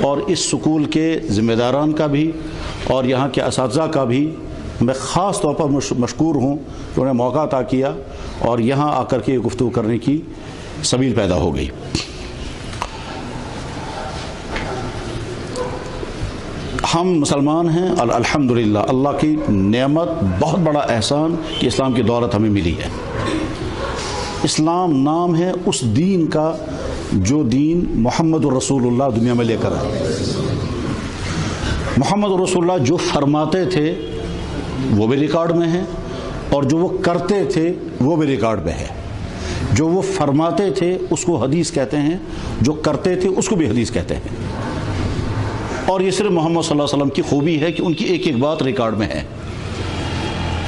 اور اس سکول کے ذمہ داران کا بھی اور یہاں کے اساتذہ کا بھی میں خاص طور پر مشکور ہوں کہ انہیں موقع عطا کیا اور یہاں آ کر کے گفتگو کرنے کی سبیل پیدا ہو گئی۔ ہم مسلمان ہیں اور الحمدللہ اللہ کی نعمت، بہت بڑا احسان کہ اسلام کی دولت ہمیں ملی ہے۔ اسلام نام ہے اس دین کا جو دین محمد الرسول اللہ دنیا میں لے کر آئے۔ محمد الرسول اللہ جو فرماتے تھے وہ بھی ریکارڈ میں ہے، اور جو وہ کرتے تھے وہ بھی ریکارڈ میں ہے۔ جو وہ فرماتے تھے اس کو حدیث کہتے ہیں، جو کرتے تھے اس کو بھی حدیث کہتے ہیں۔ اور یہ صرف محمد صلی اللہ علیہ وسلم کی خوبی ہے کہ ان کی ایک ایک بات ریکارڈ میں ہے۔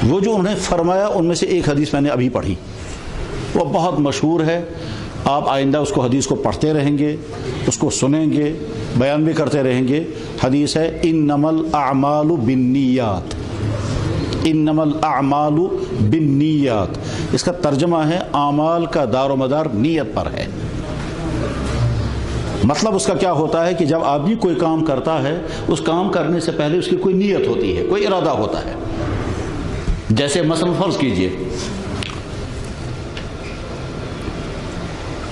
وہ جو انہیں فرمایا ان میں سے ایک حدیث میں نے ابھی پڑھی، وہ بہت مشہور ہے۔ آپ آئندہ اس کو حدیث کو پڑھتے رہیں گے، اس کو سنیں گے، بیان بھی کرتے رہیں گے۔ حدیث ہے انما الاعمال بالنیات، انما الاعمال بالنیات۔ اس کا ترجمہ ہے اعمال کا دار و مدار نیت پر ہے۔ مطلب اس کا کیا ہوتا ہے کہ جب آدمی کوئی کام کرتا ہے اس کام کرنے سے پہلے اس کی کوئی نیت ہوتی ہے، کوئی ارادہ ہوتا ہے۔ جیسے مثلا فرض کیجئے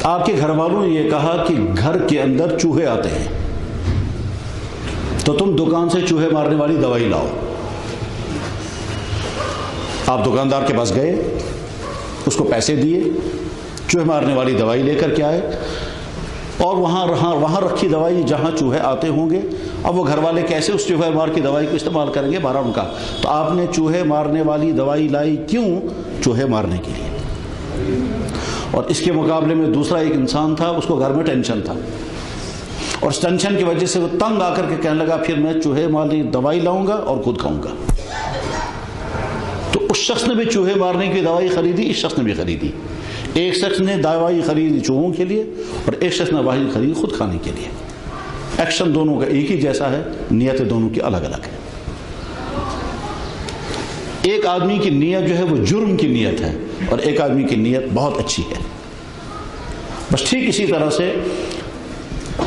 آپ کے گھر والوں نے یہ کہا کہ گھر کے اندر چوہے آتے ہیں، تو تم دکان سے چوہے مارنے والی دوائی لاؤ۔ آپ دکاندار کے پاس گئے، اس کو پیسے دیے، چوہے مارنے والی دوائی لے کر کے آئے، اور وہاں رکھی دوائی جہاں چوہے آتے ہوں گے۔ اب وہ گھر والے کیسے اس چوہے مار کی دوائی کو استعمال کریں گے؟ بارہ ان کا۔ تو آپ نے چوہے مارنے والی دوائی لائی، کیوں؟ چوہے مارنے کے لیے۔ اور اس کے مقابلے میں دوسرا ایک انسان تھا، اس کو گھر میں ٹینشن تھا، اور اس ٹینشن کی وجہ سے وہ تنگ آ کر کے کہنے لگا پھر میں چوہے مارنے کی دوائی لاؤں گا اور خود کھاؤں گا۔ تو اس شخص نے بھی چوہے مارنے کی دوائی خریدی، اس شخص نے بھی خریدی۔ ایک شخص نے دوائی خریدی چوہوں کے لیے اور ایک شخص نے دوائی خریدی خود کھانے کے لیے۔ ایکشن دونوں کا ایک ہی جیسا ہے، نیتیں دونوں کی الگ الگ ہیں۔ ایک آدمی کی نیت جو ہے وہ جرم کی نیت ہے، اور ایک آدمی کی نیت بہت اچھی ہے۔ بس ٹھیک اسی طرح سے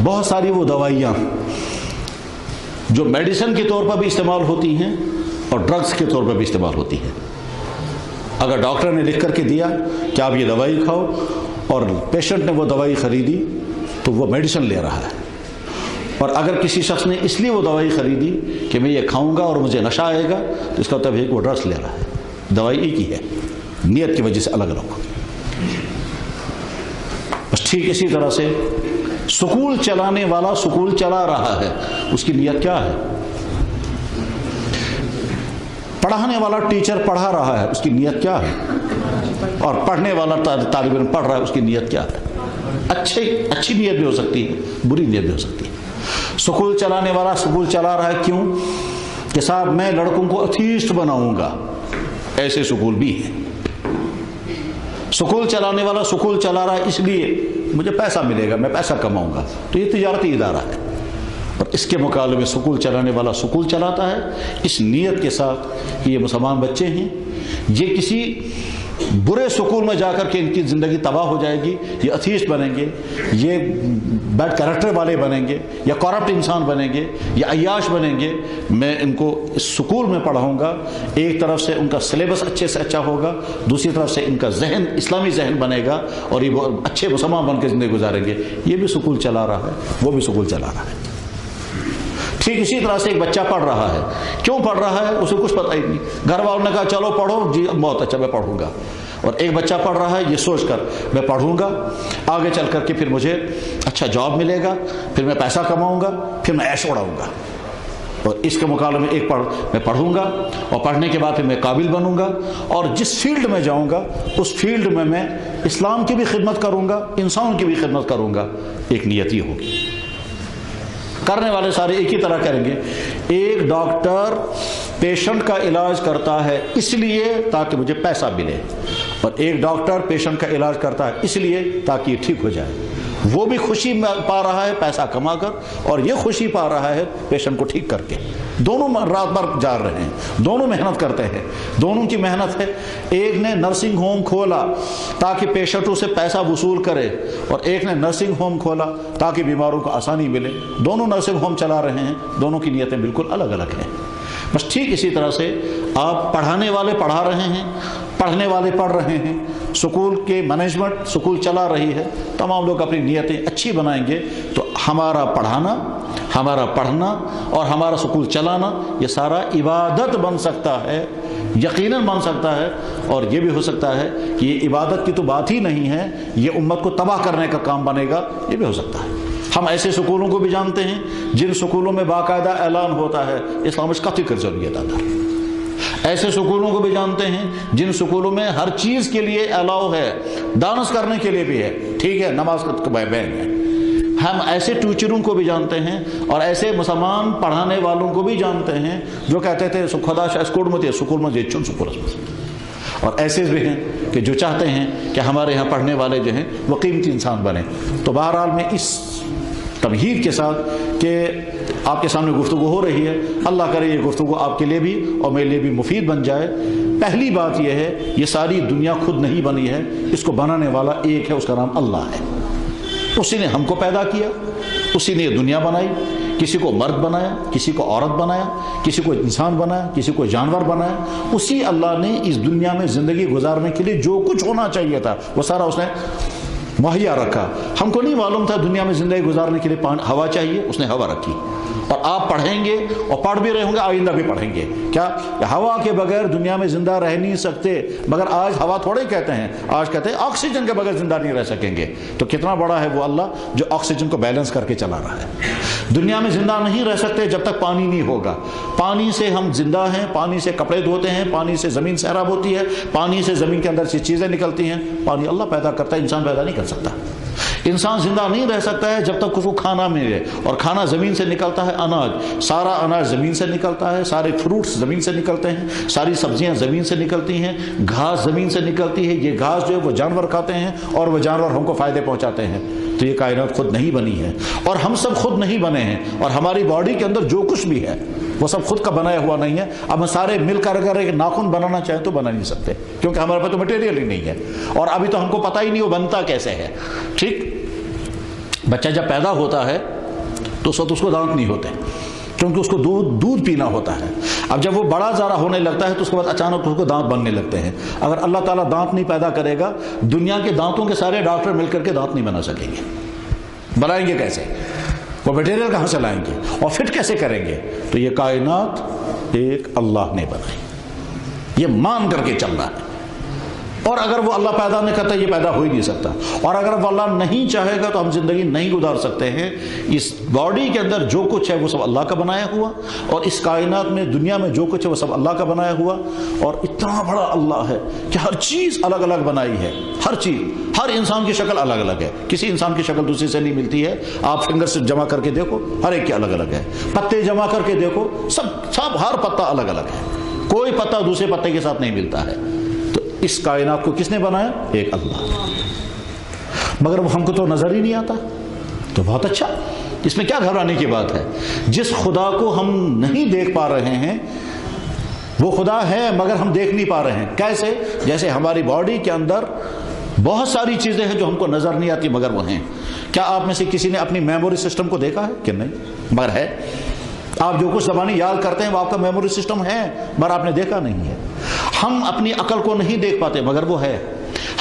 بہت ساری وہ دوائیاں جو میڈیسن کے طور پر بھی استعمال ہوتی ہیں اور ڈرگز کے طور پر بھی استعمال ہوتی ہیں۔ اگر ڈاکٹر نے لکھ کر کے دیا کہ آپ یہ دوائی کھاؤ اور پیشنٹ نے وہ دوائی خریدی تو وہ میڈیسن لے رہا ہے، اور اگر کسی شخص نے اس لیے وہ دوائی خریدی کہ میں یہ کھاؤں گا اور مجھے نشہ آئے گا تو اس کا مطلب ہے کہ وہ ڈرگس لے رہا ہے۔ دوائی ایک ہی ہے، نیت کی وجہ سے الگ الگ ہو۔ بس ٹھیک اسی طرح سے سکول چلانے والا سکول چلا رہا ہے، اس کی نیت کیا ہے؟ پڑھانے والا ٹیچر پڑھا رہا ہے، اس کی نیت کیا ہے؟ اور پڑھنے والا طالب علم پڑھ رہا ہے، اس کی نیت کیا ہے؟ اچھی نیت بھی ہو سکتی ہے، بری نیت بھی ہو سکتی ہے۔ سکول چلانے والا سکول چلا رہا ہے کیوں؟ کہ صاحب میں لڑکوں کو ایتھیسٹ بناؤں گا، ایسے سکول بھی ہیں۔ سکول چلانے والا سکول چلا رہا ہے اس لیے مجھے پیسہ ملے گا، میں پیسہ کماؤں گا، تو یہ تجارتی ادارہ ہے۔ اور اس کے مقابلے میں سکول چلانے والا سکول چلاتا ہے اس نیت کے ساتھ کہ یہ مسلمان بچے ہیں، یہ کسی برے سکول میں جا کر کے ان کی زندگی تباہ ہو جائے گی، یہ ایتھیسٹ بنیں گے، یہ بیڈ کریکٹر والے بنیں گے، یا کرپٹ انسان بنیں گے، یا عیاش بنیں گے۔ میں ان کو اس سکول میں پڑھاؤں گا، ایک طرف سے ان کا سلیبس اچھے سے اچھا ہوگا، دوسری طرف سے ان کا ذہن اسلامی ذہن بنے گا، اور یہ اچھے مسلمان بن کے زندگی گزاریں گے۔ یہ بھی سکول چلا رہا ہے، وہ بھی سکول چلا رہا ہے۔ ٹھیک اسی طرح سے ایک بچہ پڑھ رہا ہے، کیوں پڑھ رہا ہے اسے کچھ پتہ ہی نہیں، گھر والوں نے کہا چلو پڑھو، جی بہت اچھا میں پڑھوں گا۔ اور ایک بچہ پڑھ رہا ہے یہ سوچ کر میں پڑھوں گا، آگے چل کر کے پھر مجھے اچھا جاب ملے گا، پھر میں پیسہ کماؤں گا، پھر میں عیش اڑاؤں گا۔ اور اس کے مقابلے میں میں پڑھوں گا، اور پڑھنے کے بعد پھر میں قابل بنوں گا، اور جس فیلڈ میں جاؤں گا اس فیلڈ میں اسلام کی بھی خدمت کروں گا، انسان کی بھی خدمت کروں گا۔ ایک نیت ہی ہوگی۔ کرنے والے سارے ایک ہی طرح کریں گے۔ ایک ڈاکٹر پیشنٹ کا علاج کرتا ہے اس لیے تاکہ مجھے پیسہ ملے، اور ایک ڈاکٹر پیشنٹ کا علاج کرتا ہے اس لیے تاکہ یہ ٹھیک ہو جائے۔ وہ بھی خوشی پا رہا ہے پیسہ کما کر، اور یہ خوشی پا رہا ہے پیشنٹ کو ٹھیک کر کے. دونوں رات بھر جا رہے ہیں، دونوں محنت کرتے ہیں، دونوں کی محنت ہے. ایک نے نرسنگ ہوم کھولا تاکہ پیشنٹوں سے پیسہ وصول کرے، اور ایک نے نرسنگ ہوم کھولا تاکہ بیماروں کو آسانی ملے. دونوں نرسنگ ہوم چلا رہے ہیں، دونوں کی نیتیں بالکل الگ الگ ہیں. بس ٹھیک اسی طرح سے آپ پڑھانے والے پڑھا رہے ہیں، پڑھنے والے پڑھ رہے ہیں، سکول کے مینجمنٹ سکول چلا رہی ہے، تمام لوگ اپنی نیتیں اچھی بنائیں گے تو ہمارا پڑھانا، ہمارا پڑھنا اور ہمارا سکول چلانا یہ سارا عبادت بن سکتا ہے، یقیناً بن سکتا ہے. اور یہ بھی ہو سکتا ہے کہ یہ عبادت کی تو بات ہی نہیں ہے، یہ امت کو تباہ کرنے کا کام بنے گا، یہ بھی ہو سکتا ہے. ہم ایسے سکولوں کو بھی جانتے ہیں جن سکولوں میں باقاعدہ اعلان ہوتا ہے اسلام قطعی کر ضروریت آتا ہے. ایسے سکولوں کو بھی جانتے ہیں جن سکولوں میں ہر چیز کے لیے الاؤ ہے، ڈانس کرنے کے لیے بھی ہے، ٹھیک ہے، نماز کا بین ہے. ہم ایسے ٹیچروں کو بھی جانتے ہیں اور ایسے مسلمان پڑھانے والوں کو بھی جانتے ہیں جو کہتے تھے خدا شاہ اسکول میں سکول میں چن سکول میں. اور ایسے بھی ہیں کہ جو چاہتے ہیں کہ ہمارے یہاں پڑھنے والے جو ہیں وہ قیمتی انسان بنیں. تو بہرحال میں اس تمہید کے ساتھ کہ آپ کے سامنے گفتگو ہو رہی ہے، اللہ کرے یہ گفتگو آپ کے لیے بھی اور میرے لیے بھی مفید بن جائے. پہلی بات یہ ہے یہ ساری دنیا خود نہیں بنی ہے، اس کو بنانے والا ایک ہے، اس کا نام اللہ ہے. اسی نے ہم کو پیدا کیا، اسی نے یہ دنیا بنائی، کسی کو مرد بنایا، کسی کو عورت بنایا، کسی کو انسان بنایا، کسی کو جانور بنایا. اسی اللہ نے اس دنیا میں زندگی گزارنے کے لیے جو کچھ ہونا چاہیے تھا وہ سارا اس نے مہیا رکھا. ہم کو نہیں معلوم تھا دنیا میں زندگی گزارنے کے لیے ہوا چاہیے، اس نے ہوا رکھی. اور آپ پڑھیں گے اور پڑھ بھی رہے ہوں گے، آئندہ بھی پڑھیں گے. کیا ہوا کے بغیر دنیا میں زندہ رہ نہیں سکتے؟ مگر آج ہوا تھوڑے کہتے ہیں، آج کہتے ہیں آکسیجن کے بغیر زندہ نہیں رہ سکیں گے. تو کتنا بڑا ہے وہ اللہ جو آکسیجن کو بیلنس کر کے چلا رہا ہے. دنیا میں زندہ نہیں رہ سکتے جب تک پانی نہیں ہوگا. پانی سے ہم زندہ ہیں، پانی سے کپڑے دھوتے ہیں، پانی سے زمین سیراب ہوتی ہے، پانی سے زمین کے اندر سے چیزیں نکلتی ہیں. پانی اللہ پیدا کرتا ہے، انسان پیدا نہیں کر سکتا. انسان زندہ نہیں رہ سکتا ہے جب تک اس کو کھانا ملے، اور کھانا زمین سے نکلتا ہے. اناج، سارا اناج زمین سے نکلتا ہے، سارے فروٹس زمین سے نکلتے ہیں، ساری سبزیاں زمین سے نکلتی ہیں، گھاس زمین سے نکلتی ہے. یہ گھاس جو ہے وہ جانور کھاتے ہیں اور وہ جانور ہم کو فائدے پہنچاتے ہیں. تو یہ کائنات خود نہیں بنی ہے اور ہم سب خود نہیں بنے ہیں، اور ہماری باڈی کے اندر جو کچھ بھی ہے وہ سب خود کا بنایا ہوا نہیں ہے. اب ہم سارے مل کر اگر ایک ناخن بنانا چاہیں تو بنا نہیں سکتے، کیونکہ ہمارے پاس تو مٹیریل ہی نہیں ہے، اور ابھی تو ہم کو پتہ ہی نہیں وہ بنتا کیسے ہے. ٹھیک، بچہ جب پیدا ہوتا ہے تو اس وقت اس کو دانت نہیں ہوتے کیونکہ اس کو دودھ پینا ہوتا ہے. اب جب وہ بڑا زیادہ ہونے لگتا ہے تو اس کے بعد اچانک اس کو دانت بننے لگتے ہیں. اگر اللہ تعالیٰ دانت نہیں پیدا کرے گا، دنیا کے دانتوں کے سارے ڈاکٹر مل کر کے دانت نہیں بنا سکیں گے. بنائیں گے کیسے؟ وہ مٹیریل کہاں سے لائیں گے اور فٹ کیسے کریں گے؟ تو یہ کائنات ایک اللہ نے بنائی، یہ مان کر کے چلنا ہے. اور اگر وہ اللہ پیدا نہیں کرتا یہ پیدا ہو ہی نہیں سکتا. اور اگر وہ اللہ نہیں چاہے گا تو ہم زندگی نہیں گزار سکتے ہیں. اس باڈی کے اندر جو کچھ ہے وہ سب اللہ کا بنایا ہوا، اور اس کائنات میں دنیا میں جو کچھ ہے وہ سب اللہ کا بنایا ہوا. اور اتنا بڑا اللہ ہے کہ ہر چیز الگ الگ بنائی ہے، ہر چیز. ہر انسان کی شکل الگ الگ ہے، کسی انسان کی شکل دوسرے سے نہیں ملتی ہے. آپ فنگر سے جمع کر کے دیکھو، ہر ایک کی الگ الگ ہے. پتے جمع کر کے دیکھو، سب ہر پتا الگ الگ ہے، کوئی پتا دوسرے پتے کے ساتھ نہیں ملتا ہے. اس کائنات کو کس نے بنایا؟ ایک اللہ. مگر وہ ہم کو تو نظر ہی نہیں آتا. تو بہت اچھا، اس میں کیا گھبرانے کی بات ہے؟ جس خدا کو ہم نہیں دیکھ پا رہے ہیں وہ خدا ہے مگر ہم دیکھ نہیں پا رہے ہیں. کیسے؟ جیسے ہماری باڈی کے اندر بہت ساری چیزیں ہیں جو ہم کو نظر نہیں آتی مگر وہ ہیں. کیا آپ میں سے کسی نے اپنی میموری سسٹم کو دیکھا ہے کہ نہیں؟ مگر ہے. آپ جو کچھ زبانی یاد کرتے ہیں وہ آپ کا میموری سسٹم ہے مگر آپ نے دیکھا نہیں ہے. ہم اپنی عقل کو نہیں دیکھ پاتے مگر وہ ہے.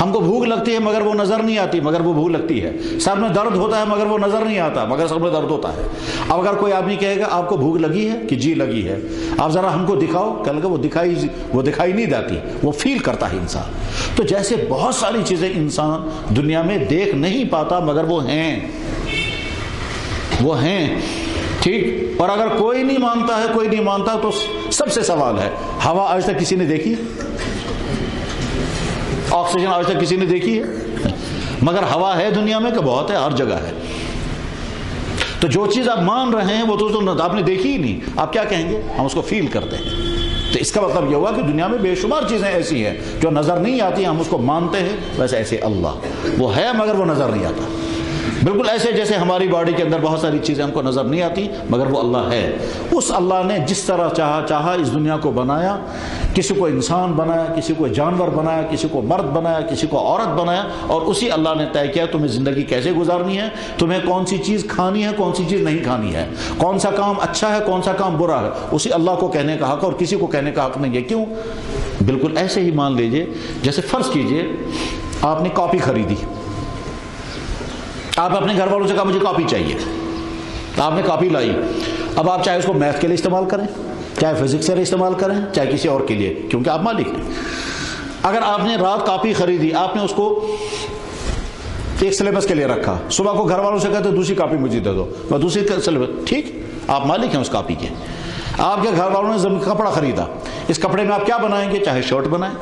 ہم کو بھوک لگتی ہے مگر وہ نظر نہیں آتی مگر وہ بھوک لگتی ہے. سر میں درد ہوتا ہے مگر وہ نظر نہیں آتا مگر سر میں درد ہوتا ہے. اب اگر کوئی آدمی کہے گا آپ کو بھوک لگی ہے کہ جی لگی ہے، آپ ذرا ہم کو دکھاؤ، کہہ لگا وہ دکھائی نہیں جاتی، وہ فیل کرتا ہے انسان. تو جیسے بہت ساری چیزیں انسان دنیا میں دیکھ نہیں پاتا مگر وہ ہیں، وہ ہیں. ٹھیک. اور اگر کوئی نہیں مانتا ہے، کوئی نہیں مانتا تو سب سے سوال ہے، ہوا آج تک کسی نے دیکھی ہے؟ آکسیجن آج تک کسی نے دیکھی ہے؟ مگر ہوا ہے دنیا میں کہ بہت ہے، ہر جگہ ہے. تو جو چیز آپ مان رہے ہیں وہ تو آپ نے دیکھی ہی نہیں، آپ کیا کہیں گے؟ ہم اس کو فیل کرتے ہیں. تو اس کا مطلب یہ ہوا کہ دنیا میں بے شمار چیزیں ایسی ہیں جو نظر نہیں آتی، ہم اس کو مانتے ہیں. ویسے ایسے اللہ وہ ہے مگر وہ نظر نہیں آتا. بالکل ایسے جیسے ہماری باڈی کے اندر بہت ساری چیزیں ہم کو نظر نہیں آتی، مگر وہ اللہ ہے۔ اس اللہ نے جس طرح چاہا اس دنیا کو بنایا، کسی کو انسان بنایا، کسی کو جانور بنایا، کسی کو مرد بنایا، کسی کو عورت بنایا، اور اسی اللہ نے طے کیا تمہیں زندگی کیسے گزارنی ہے، تمہیں کون سی چیز کھانی ہے، کون سی چیز نہیں کھانی ہے، کون سا کام اچھا ہے، کون سا کام برا ہے، اسی اللہ کو کہنے کا حق اور کسی کو کہنے کا حق نہیں ہے۔ کیوں؟ بالکل ایسے ہی مان لیجئے جیسے فرض کیجئے آپ نے کاپی خریدی، آپ اپنے گھر والوں سے کہا مجھے کاپی چاہیے، آپ نے کاپی لائی، اب آپ چاہے اس کو میتھ کے لیے استعمال کریں، چاہے فزکس کے لیے استعمال کریں، چاہے کسی اور کے لیے، کیونکہ آپ مالک ہیں۔ اگر آپ نے رات کاپی خریدی، آپ نے اس کو ایک سلیبس کے لیے رکھا، صبح کو گھر والوں سے کہتے دوسری کاپی مجھے دے دو، میں دوسری سلیبس، ٹھیک، آپ مالک ہیں اس کاپی کے۔ آپ کے گھر والوں نے کپڑا خریدا، اس کپڑے میں آپ کیا بنائیں گے، چاہے شرٹ بنائیں،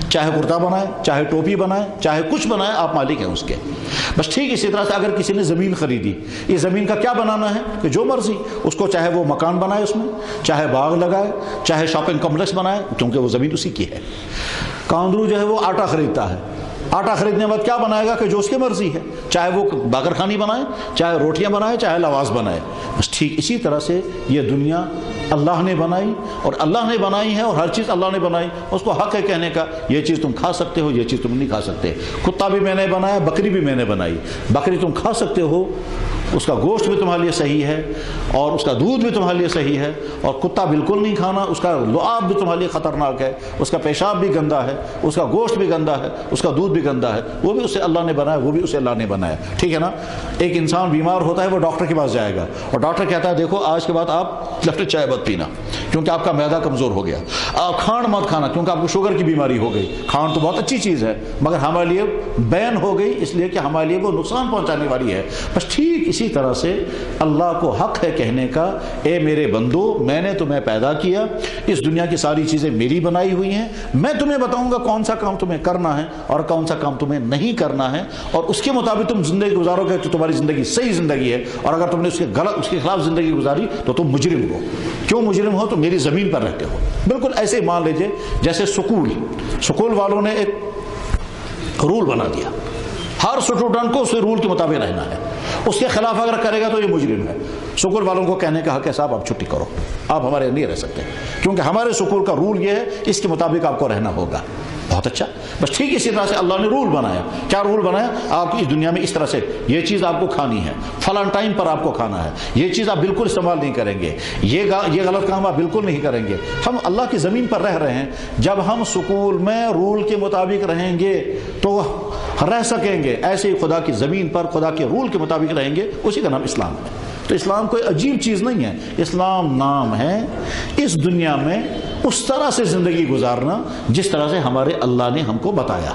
چاہے کرتا بنائے، چاہے ٹوپی بنائے، چاہے کچھ بنائے، آپ مالک ہیں اس کے۔ بس ٹھیک اسی طرح سے اگر کسی نے زمین خریدی، یہ زمین کا کیا بنانا ہے کہ جو مرضی اس کو، چاہے وہ مکان بنائے اس میں، چاہے باغ لگائے، چاہے شاپنگ کمپلیکس بنائے، کیونکہ وہ زمین اسی کی ہے۔ کاندرو جو ہے وہ آٹا خریدتا ہے، آٹا خریدنے کے بعد کیا بنائے گا کہ جو اس کی مرضی ہے، چاہے وہ باقر خانی بنائے، چاہے روٹیاں بنائے، چاہے لواز بنائے۔ بس ٹھیک اسی طرح سے یہ دنیا اللہ نے بنائی، اور اللہ نے بنائی ہے، اور ہر چیز اللہ نے بنائی، اس کو حق ہے کہنے کا یہ چیز تم کھا سکتے ہو، یہ چیز تم نہیں کھا سکتے۔ کتا بھی میں نے بنایا، بکری بھی میں نے بنائی، بکری تم کھا سکتے ہو، اس کا گوشت بھی تمہارے لیے صحیح ہے، اور اس کا دودھ بھی تمہارے لیے صحیح ہے، اور کتا بالکل نہیں کھانا، اس کا لعاب بھی تمہارے لیے خطرناک ہے، اس کا پیشاب بھی گندا ہے، اس کا گوشت بھی گندا ہے، اس کا دودھ بھی گندا ہے، وہ بھی اسے اللہ نے بنایا، وہ بھی اسے اللہ نے بنایا، ٹھیک ہے نا۔ ایک انسان بیمار ہوتا ہے، وہ ڈاکٹر کے پاس جائے گا، اور ڈاکٹر کہتا ہے دیکھو آج کے بعد آپ لیفٹ چائے مت پینا کیونکہ آپ کا معدہ کمزور ہو گیا، آپ کھانڈ مت کھانا کیونکہ آپ کو شوگر کی بیماری ہو گئی، کھانڈ تو بہت اچھی چیز ہے مگر ہمارے لیے بین ہو گئی اس لیے کہ ہمارے لیے وہ نقصان پہنچانے والی ہے۔ بس ٹھیک اسی طرح سے اللہ کو حق ہے کہنے کا، اے میرے بندو میں نے تمہیں پیدا کیا، اس دنیا کی ساری چیزیں میری بنائی ہوئی ہیں، میں تمہیں بتاؤں گا کون سا کام تمہیں کرنا ہے اور کون سا کام تمہیں نہیں کرنا ہے، اور اس کے مطابق تم زندگی گزارو گے تو تمہاری زندگی صحیح زندگی ہے، اور اگر تم نے اس کے خلاف زندگی گزاری تو تم مجرم ہو۔ کیوں مجرم ہو؟ تو میری زمین پر رہتے ہو۔ بالکل ایسے ہی مان لیجئے جیسے سکول والوں نے ایک رول بنا دیا، ہر اسٹوڈنٹ کو اس رول کے مطابق رہنا ہے، اس کے خلاف اگر کرے گا تو یہ مجرم ہے۔ سکول والوں کو کہنے کا حق ہے صاحب آپ چھٹی کرو، آپ ہمارے نہیں رہ سکتے، کیونکہ ہمارے سکول کا رول یہ ہے، اس کے مطابق آپ کو رہنا ہوگا۔ بہت اچھا، بس ٹھیک اسی طرح سے اللہ نے رول بنایا۔ کیا رول بنایا؟ آپ اس دنیا میں اس طرح سے یہ چیز آپ کو کھانی ہے، فلاں ٹائم پر آپ کو کھانا ہے، یہ چیز آپ بالکل استعمال نہیں کریں گے، یہ غلط کام آپ بالکل نہیں کریں گے۔ ہم اللہ کی زمین پر رہ رہے ہیں، جب ہم سکول میں رول کے مطابق رہیں گے تو رہ سکیں گے، ایسے ہی خدا کی زمین پر خدا کے رول کے مطابق رہیں گے، اسی کا نام اسلام ہے۔ تو اسلام کوئی عجیب چیز نہیں ہے، اسلام نام ہے اس دنیا میں اس طرح سے زندگی گزارنا جس طرح سے ہمارے اللہ نے ہم کو بتایا۔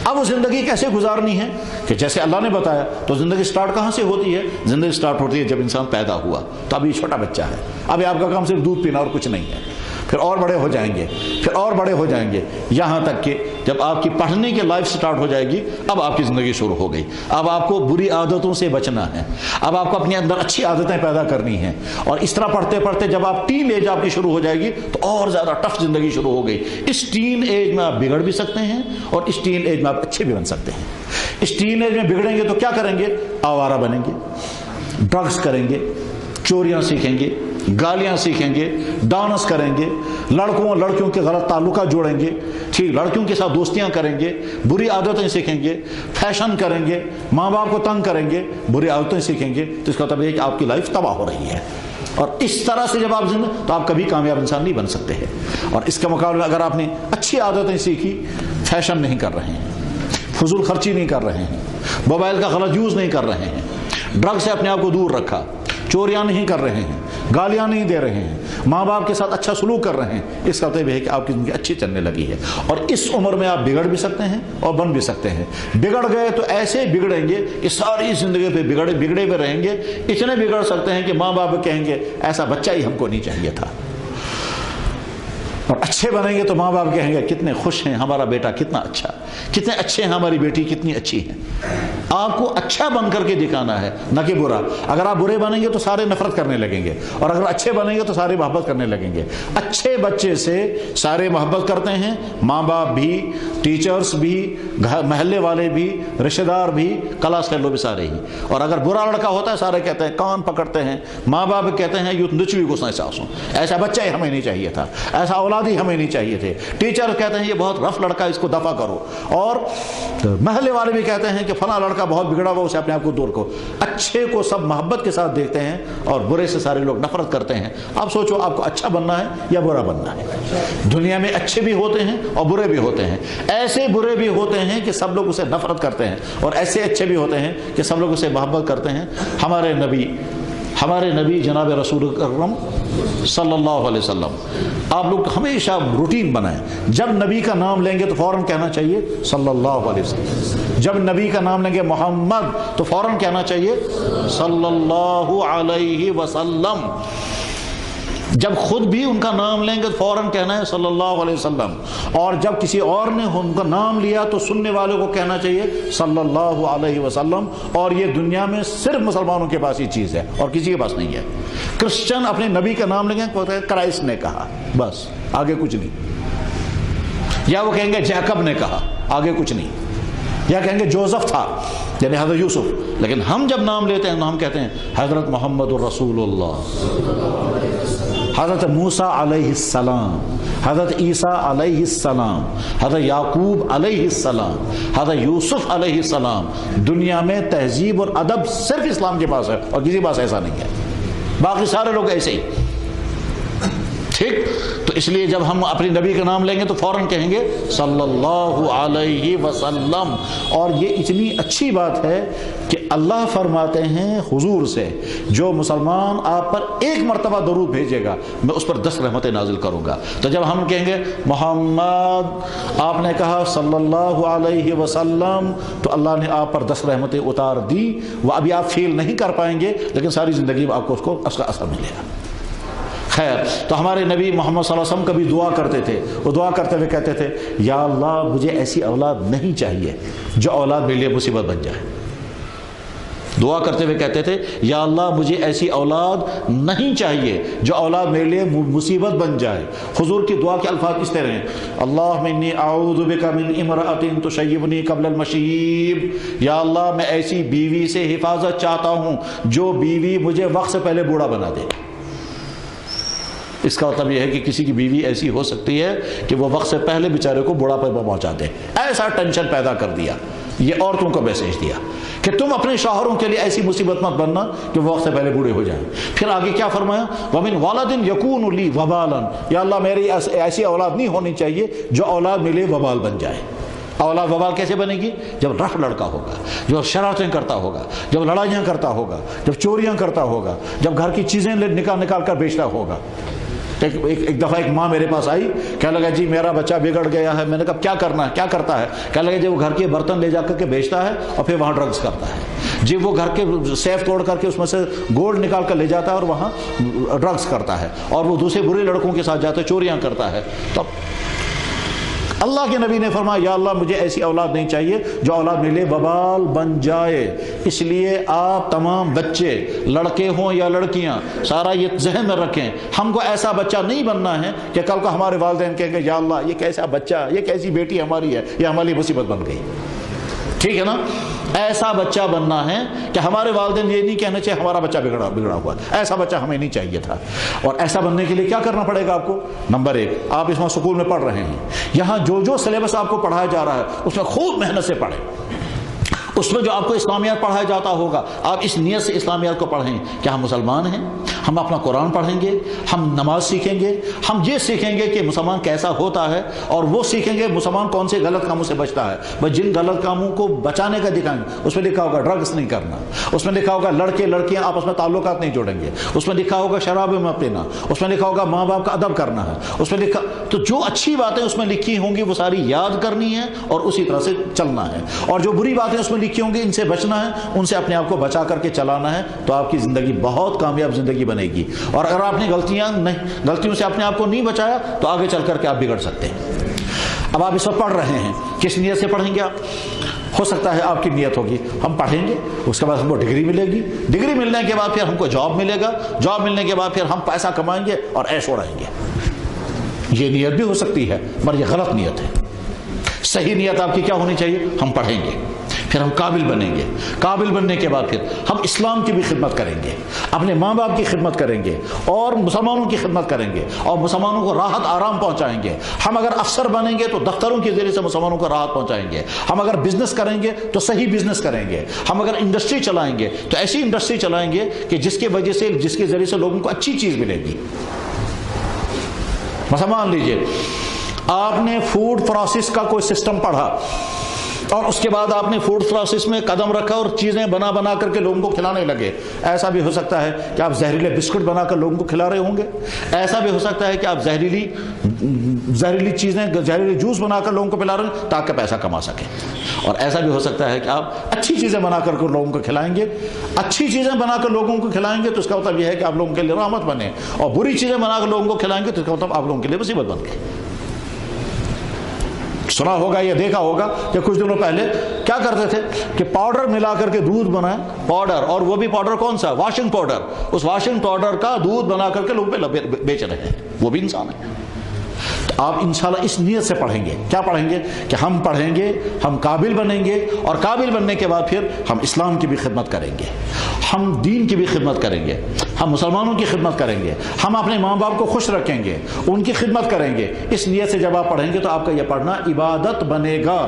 اب وہ زندگی کیسے گزارنی ہے کہ جیسے اللہ نے بتایا، تو زندگی سٹارٹ کہاں سے ہوتی ہے؟ زندگی سٹارٹ ہوتی ہے جب انسان پیدا ہوا، تو اب یہ چھوٹا بچہ ہے، اب آپ کا کام صرف دودھ پینا اور کچھ نہیں ہے، پھر اور بڑے ہو جائیں گے، پھر اور بڑے ہو جائیں گے، یہاں تک کہ جب آپ کی پڑھنے کی لائف سٹارٹ ہو جائے گی، اب آپ کی زندگی شروع ہو گئی۔ اب آپ کو بری عادتوں سے بچنا ہے، اب آپ کو اپنے اندر اچھی عادتیں پیدا کرنی ہیں، اور اس طرح پڑھتے پڑھتے جب آپ ٹین ایج آپ کی شروع ہو جائے گی تو اور زیادہ ٹف زندگی شروع ہو گئی۔ اس ٹین ایج میں آپ بگڑ بھی سکتے ہیں اور اس ٹین ایج میں آپ اچھے بھی بن سکتے ہیں۔ اس ٹین ایج میں بگڑیں گے تو کیا کریں گے؟ آوارہ بنیں گے، ڈرگس کریں گے، چوریاں سیکھیں گے، گالیاں سیکھیں گے، ڈانس کریں گے، لڑکیوں کے غلط تعلقات جوڑیں گے، ٹھیک، لڑکیوں کے ساتھ دوستیاں کریں گے، بری عادتیں سیکھیں گے، فیشن کریں گے، ماں باپ کو تنگ کریں گے، بری عادتیں سیکھیں گے، تو اس کا مطلب یہ کہ آپ کی لائف تباہ ہو رہی ہے۔ اور اس طرح سے جب آپ تو آپ کبھی کامیاب انسان نہیں بن سکتے ہیں۔ اور اس کے مقابلے میں اگر آپ نے اچھی عادتیں سیکھی، فیشن نہیں کر رہے ہیں، فضول خرچی نہیں کر رہے ہیں، موبائل کا غلط یوز نہیں کر رہے ہیں، ڈرگ سے اپنے آپ کو دور رکھا، چوریاں نہیں کر رہے ہیں، گالیاں نہیں دے رہے ہیں، ماں باپ کے ساتھ اچھا سلوک کر رہے ہیں، اس کا مطلب یہ ہے کہ آپ کی زندگی اچھی چلنے لگی ہے۔ اور اس عمر میں آپ بگڑ بھی سکتے ہیں اور بن بھی سکتے ہیں۔ بگڑ گئے تو ایسے بگڑیں گے کہ ساری زندگی پہ بگڑے ہوئے رہیں گے، اتنے بگڑ سکتے ہیں کہ ماں باپ کہیں گے ایسا بچہ ہی ہم کو نہیں چاہیے تھا۔ اور اچھے بنیں گے تو ماں باپ کہیں گے کتنے خوش ہیں، ہمارا بیٹا کتنا اچھا۔ کتنے اچھے ہیں ہماری بیٹی کتنی اچھی ہیں. آپ کو اچھا بن کر کے دکھانا ہے نہ کہ برا. اگر آپ برے بنیں گے تو سارے نفرت کرنے لگیں گے, اور اگر اچھے بنیں گے تو سارے محبت کرنے لگیں گے. اچھے بچے سے سارے محبت کرتے ہیں, ماں باپ بھی, ٹیچرز بھی, محلے والے بھی, رشتہ دار بھی, کلاس فیلو بھی, سارے ہی. اور اگر برا لڑکا ہوتا ہے سارے کہتے ہیں, کان پکڑتے ہیں, ماں باپ کہتے ہیں یوں نچوی گھسنا ساسوں, ایسا بچہ ہی ہمیں نہیں چاہیے تھا, ایسا اولاد ہی ہمیں نہیں چاہیے تھے. ٹیچر کہتے ہیں یہ بہت رف لڑکا, اس کو دفع کرو. اور محلے والے بھی کہتے ہیں کہ فلاں لڑکا بہت بگڑا ہوا, اسے اپنے آپ کو دور کرو. اچھے کو سب محبت کے ساتھ دیکھتے ہیں اور برے سے سارے لوگ نفرت کرتے ہیں. آپ سوچو آپ کو اچھا بننا ہے یا برا بننا ہے؟ دنیا میں اچھے بھی ہوتے ہیں اور برے بھی ہوتے ہیں. ایسے برے بھی ہوتے ہیں کہ سب لوگ اسے نفرت کرتے ہیں, اور ایسے اچھے بھی ہوتے ہیں کہ سب لوگ اسے محبت کرتے ہیں. ہمارے نبی جناب رسول اکرم صلی اللہ علیہ وسلم, آپ لوگ ہمیشہ روٹین بنائیں, جب نبی کا نام لیں گے تو فوراً کہنا چاہیے صلی اللہ علیہ وسلم. جب نبی کا نام لیں گے محمد تو فوراً کہنا چاہیے صلی اللہ علیہ وسلم. جب خود بھی ان کا نام لیں گے تو فوراً کہنا ہے صلی اللہ علیہ وسلم. اور جب کسی اور نے ان کا نام لیا تو سننے والوں کو کہنا چاہیے صلی اللہ علیہ وسلم. اور یہ دنیا میں صرف مسلمانوں کے پاس یہ چیز ہے اور کسی کے پاس نہیں ہے. کرسچن اپنے نبی کا نام لیں گے کرائسٹ نے کہا, بس آگے کچھ نہیں. یا وہ کہیں گے جیکب نے کہا, آگے کچھ نہیں. یا کہیں گے جوزف تھا, یعنی حضرت یوسف. لیکن ہم جب نام لیتے ہیں تو ہم کہتے ہیں حضرت محمد الرسول اللہ, حضرت موسیٰ علیہ السلام, حضرت عیسیٰ علیہ السلام, حضرت یعقوب علیہ السلام, حضرت یوسف علیہ السلام. دنیا میں تہذیب اور ادب صرف اسلام کے پاس ہے اور کسی کے پاس ایسا نہیں ہے. باقی سارے لوگ ایسے ہی. ٹھیک, تو اس لیے جب ہم اپنے نبی کا نام لیں گے تو فوراً کہیں گے صلی اللہ علیہ وسلم. اور یہ اتنی اچھی بات ہے کہ اللہ فرماتے ہیں حضور سے, جو مسلمان آپ پر ایک مرتبہ درود بھیجے گا میں اس پر 10 رحمتیں نازل کروں گا. تو جب ہم کہیں گے محمد, آپ نے کہا صلی اللہ علیہ وسلم, تو اللہ نے آپ پر 10 رحمتیں اتار دی. وہ ابھی آپ فیل نہیں کر پائیں گے لیکن ساری زندگی میں آپ کو اس کا اثر ملے گا. خیر, تو ہمارے نبی محمد صلی اللہ علیہ وسلم کبھی دعا کرتے تھے. وہ دعا کرتے ہوئے کہتے تھے یا اللہ مجھے ایسی اولاد نہیں چاہیے جو اولاد میرے لیے مصیبت بن جائے. دعا کرتے ہوئے کہتے تھے یا اللہ مجھے ایسی اولاد نہیں چاہیے جو اولاد میرے لیے مصیبت بن جائے. حضور کی دعا کے الفاظ کس طرح ہیں؟ اللہم انی اعوذ بک من امرأۃ تشیبنی قبل المشیب. یا اللہ میں ایسی بیوی سے حفاظت چاہتا ہوں جو بیوی مجھے وقت سے پہلے بوڑھا بنا دے. اس کا مطلب یہ ہے کہ کسی کی بیوی ایسی ہو سکتی ہے کہ وہ وقت سے پہلے بیچارے کو بڑھاپے پر پہنچا دے. ایسا ٹینشن پیدا کر دیا. یہ عورتوں کو میسج دیا کہ تم اپنے شوہروں کے لیے ایسی مصیبت مت بننا کہ وہ وقت سے پہلے بوڑھے ہو جائیں. پھر آگے کیا فرمایا؟ وَمِنْ وَلَدٍ يَكُونُ لِي وَبَالًا. یا اللہ میری ایسی اولاد نہیں ہونی چاہیے جو اولاد میرے لیے وبال بن جائے. اولاد وبال کیسے بنے گی؟ جب رف لڑکا ہوگا, جو شرارتیں کرتا ہوگا, جب لڑائیاں کرتا ہوگا, جب چوریاں کرتا ہوگا, جب گھر کی چیزیں نکال کر بیچتا ہوگا. ایک دفعہ ایک ماں میرے پاس آئی, کہنے لگا جی میرا بچہ بگڑ گیا ہے. میں نے کہا کیا کرنا ہے, کیا کرتا ہے؟ کہنے لگا جی وہ گھر کے برتن لے جا کر کے بیچتا ہے اور پھر وہاں ڈرگز کرتا ہے. جی وہ گھر کے سیف توڑ کر کے اس میں سے گولڈ نکال کر لے جاتا ہے اور وہاں ڈرگز کرتا ہے, اور وہ دوسرے برے لڑکوں کے ساتھ جاتا ہے, چوریاں کرتا ہے. تب اللہ کے نبی نے فرمایا یا اللہ مجھے ایسی اولاد نہیں چاہیے جو اولاد میرے لیے وبال بن جائے. اس لیے آپ تمام بچے, لڑکے ہوں یا لڑکیاں, سارا یہ ذہن میں رکھیں, ہم کو ایسا بچہ نہیں بننا ہے کہ کل کو ہمارے والدین کہیں گے یا اللہ یہ کیسا بچہ, یہ کیسی بیٹی ہماری ہے, یہ ہماری لیے مصیبت بن گئی. ٹھیک ہے نا؟ ایسا بچہ بننا ہے کہ ہمارے والدین یہ نہیں کہنا چاہیے ہمارا بچہ بگڑا ہوا ہے, ایسا بچہ ہمیں نہیں چاہیے تھا. اور ایسا بننے کے لیے کیا کرنا پڑے گا آپ کو؟ نمبر 1, آپ اس میں سکول میں پڑھ رہے ہیں, یہاں جو سلیبس آپ کو پڑھایا جا رہا ہے اس میں خوب محنت سے پڑھیں. اس میں جو آپ کو اسلامیات پڑھایا جاتا ہوگا آپ اس نیت سے اسلامیات کو پڑھیں کہ ہم مسلمان ہیں, ہم اپنا قرآن پڑھیں گے, ہم نماز سیکھیں گے, ہم یہ سیکھیں گے کہ مسلمان کیسا ہوتا ہے, اور وہ سیکھیں گے مسلمان کون سے غلط کاموں سے بچتا ہے. بس جن غلط کاموں کو بچانے کا دکھائیں گے. اس میں لکھا ہوگا ڈرگس نہیں کرنا, اس میں لکھا ہوگا لڑکے لڑکیاں آپس میں تعلقات نہیں جوڑیں گے, اس میں لکھا ہوگا شراب میں پینا, اس میں لکھا ہوگا ماں باپ کا ادب کرنا ہے, اس میں لکھا. تو جو اچھی باتیں اس میں لکھی ہوں گی وہ ساری یاد کرنی ہے اور اسی طرح سے چلنا ہے, اور جو بری باتیں اس میں لکھی ہوں گی ان سے بچنا ہے, ان سے اپنے آپ کو بچا کر کے چلانا ہے. تو آپ کی زندگی بہت کامیاب زندگی بنے گی. اور اگر آپ نے غلطیوں سے اپنے آپ کو نہیں بچایا تو آگے چل کر کے آپ بگڑ سکتے ہیں. اب آپ اس وقت پڑھ رہے ہیں، کس نیت سے پڑھیں گے آپ؟ ہو سکتا ہے آپ کی نیت ہوگی ہم پڑھیں گے، اس کے بعد ہم کو ڈگری ملے گی، ڈگری ملنے کے بعد پھر ہم کو جاب ملے گا، جاب ملنے کے بعد پھر ہم پیسہ کمائیں گے اور عیش اڑائیں گے. یہ نیت بھی ہو سکتی ہے مگر یہ غلط نیت ہے. صحیح نیت آپ کی کیا ہونی چاہیے؟ ہم پڑھیں گے، پھر ہم قابل بنیں گے، قابل بننے کے بعد پھر ہم اسلام کی بھی خدمت کریں گے، اپنے ماں باپ کی خدمت کریں گے اور مسلمانوں کی خدمت کریں گے اور مسلمانوں کو راحت آرام پہنچائیں گے. ہم اگر افسر بنیں گے تو دفتروں کے ذریعے سے مسلمانوں کو راحت پہنچائیں گے. ہم اگر بزنس کریں گے تو صحیح بزنس کریں گے. ہم اگر انڈسٹری چلائیں گے تو ایسی انڈسٹری چلائیں گے کہ جس کے ذریعے سے لوگوں کو اچھی چیز ملے گی. مثلا مان لیجیے آپ نے فوڈ پروسیس کا کوئی سسٹم پڑھا اور اس کے بعد آپ نے فوڈ پروسیس میں قدم رکھا اور چیزیں بنا کر کے لوگوں کو کھلانے لگے. ایسا بھی ہو سکتا ہے کہ آپ زہریلے بسکٹ بنا کر لوگوں کو کھلا رہے ہوں گے. ایسا بھی ہو سکتا ہے کہ آپ زہریلی چیزیں، زہریلی جوس بنا کر لوگوں کو پلا رہے ہیں تاکہ پیسہ کما سکیں. اور ایسا بھی ہو سکتا ہے کہ آپ اچھی چیزیں بنا کر لوگوں کو کھلائیں گے. اچھی چیزیں بنا کر لوگوں کو کھلائیں گے تو اس کا مطلب یہ ہے کہ آپ لوگوں کے لیے رحمت بنے، اور بری چیزیں بنا کر لوگوں کو کھلائیں گے تو اس کا مطلب آپ لوگوں کے لیے مصیبت بن گئے. سنا ہوگا یا دیکھا ہوگا کہ کچھ دنوں پہلے کیا کرتے تھے کہ پاؤڈر ملا کر کے دودھ بنائے، پاؤڈر، اور وہ بھی پاؤڈر کون سا؟ Washing powder. اس واشنگ پاؤڈر کا دودھ بنا کر کے لوگ بیچ رہے ہیں. وہ بھی انسان ہے. تو آپ انشاءاللہ اس نیت سے پڑھیں گے. کیا پڑھیں گے؟ کہ ہم پڑھیں گے، ہم قابل بنیں گے، اور قابل بننے کے بعد پھر ہم اسلام کی بھی خدمت کریں گے، ہم دین کی بھی خدمت کریں گے، ہم مسلمانوں کی خدمت کریں گے، ہم اپنے ماں باپ کو خوش رکھیں گے، ان کی خدمت کریں گے. اس نیت سے جب آپ پڑھیں گے تو آپ کا یہ پڑھنا عبادت بنے گا.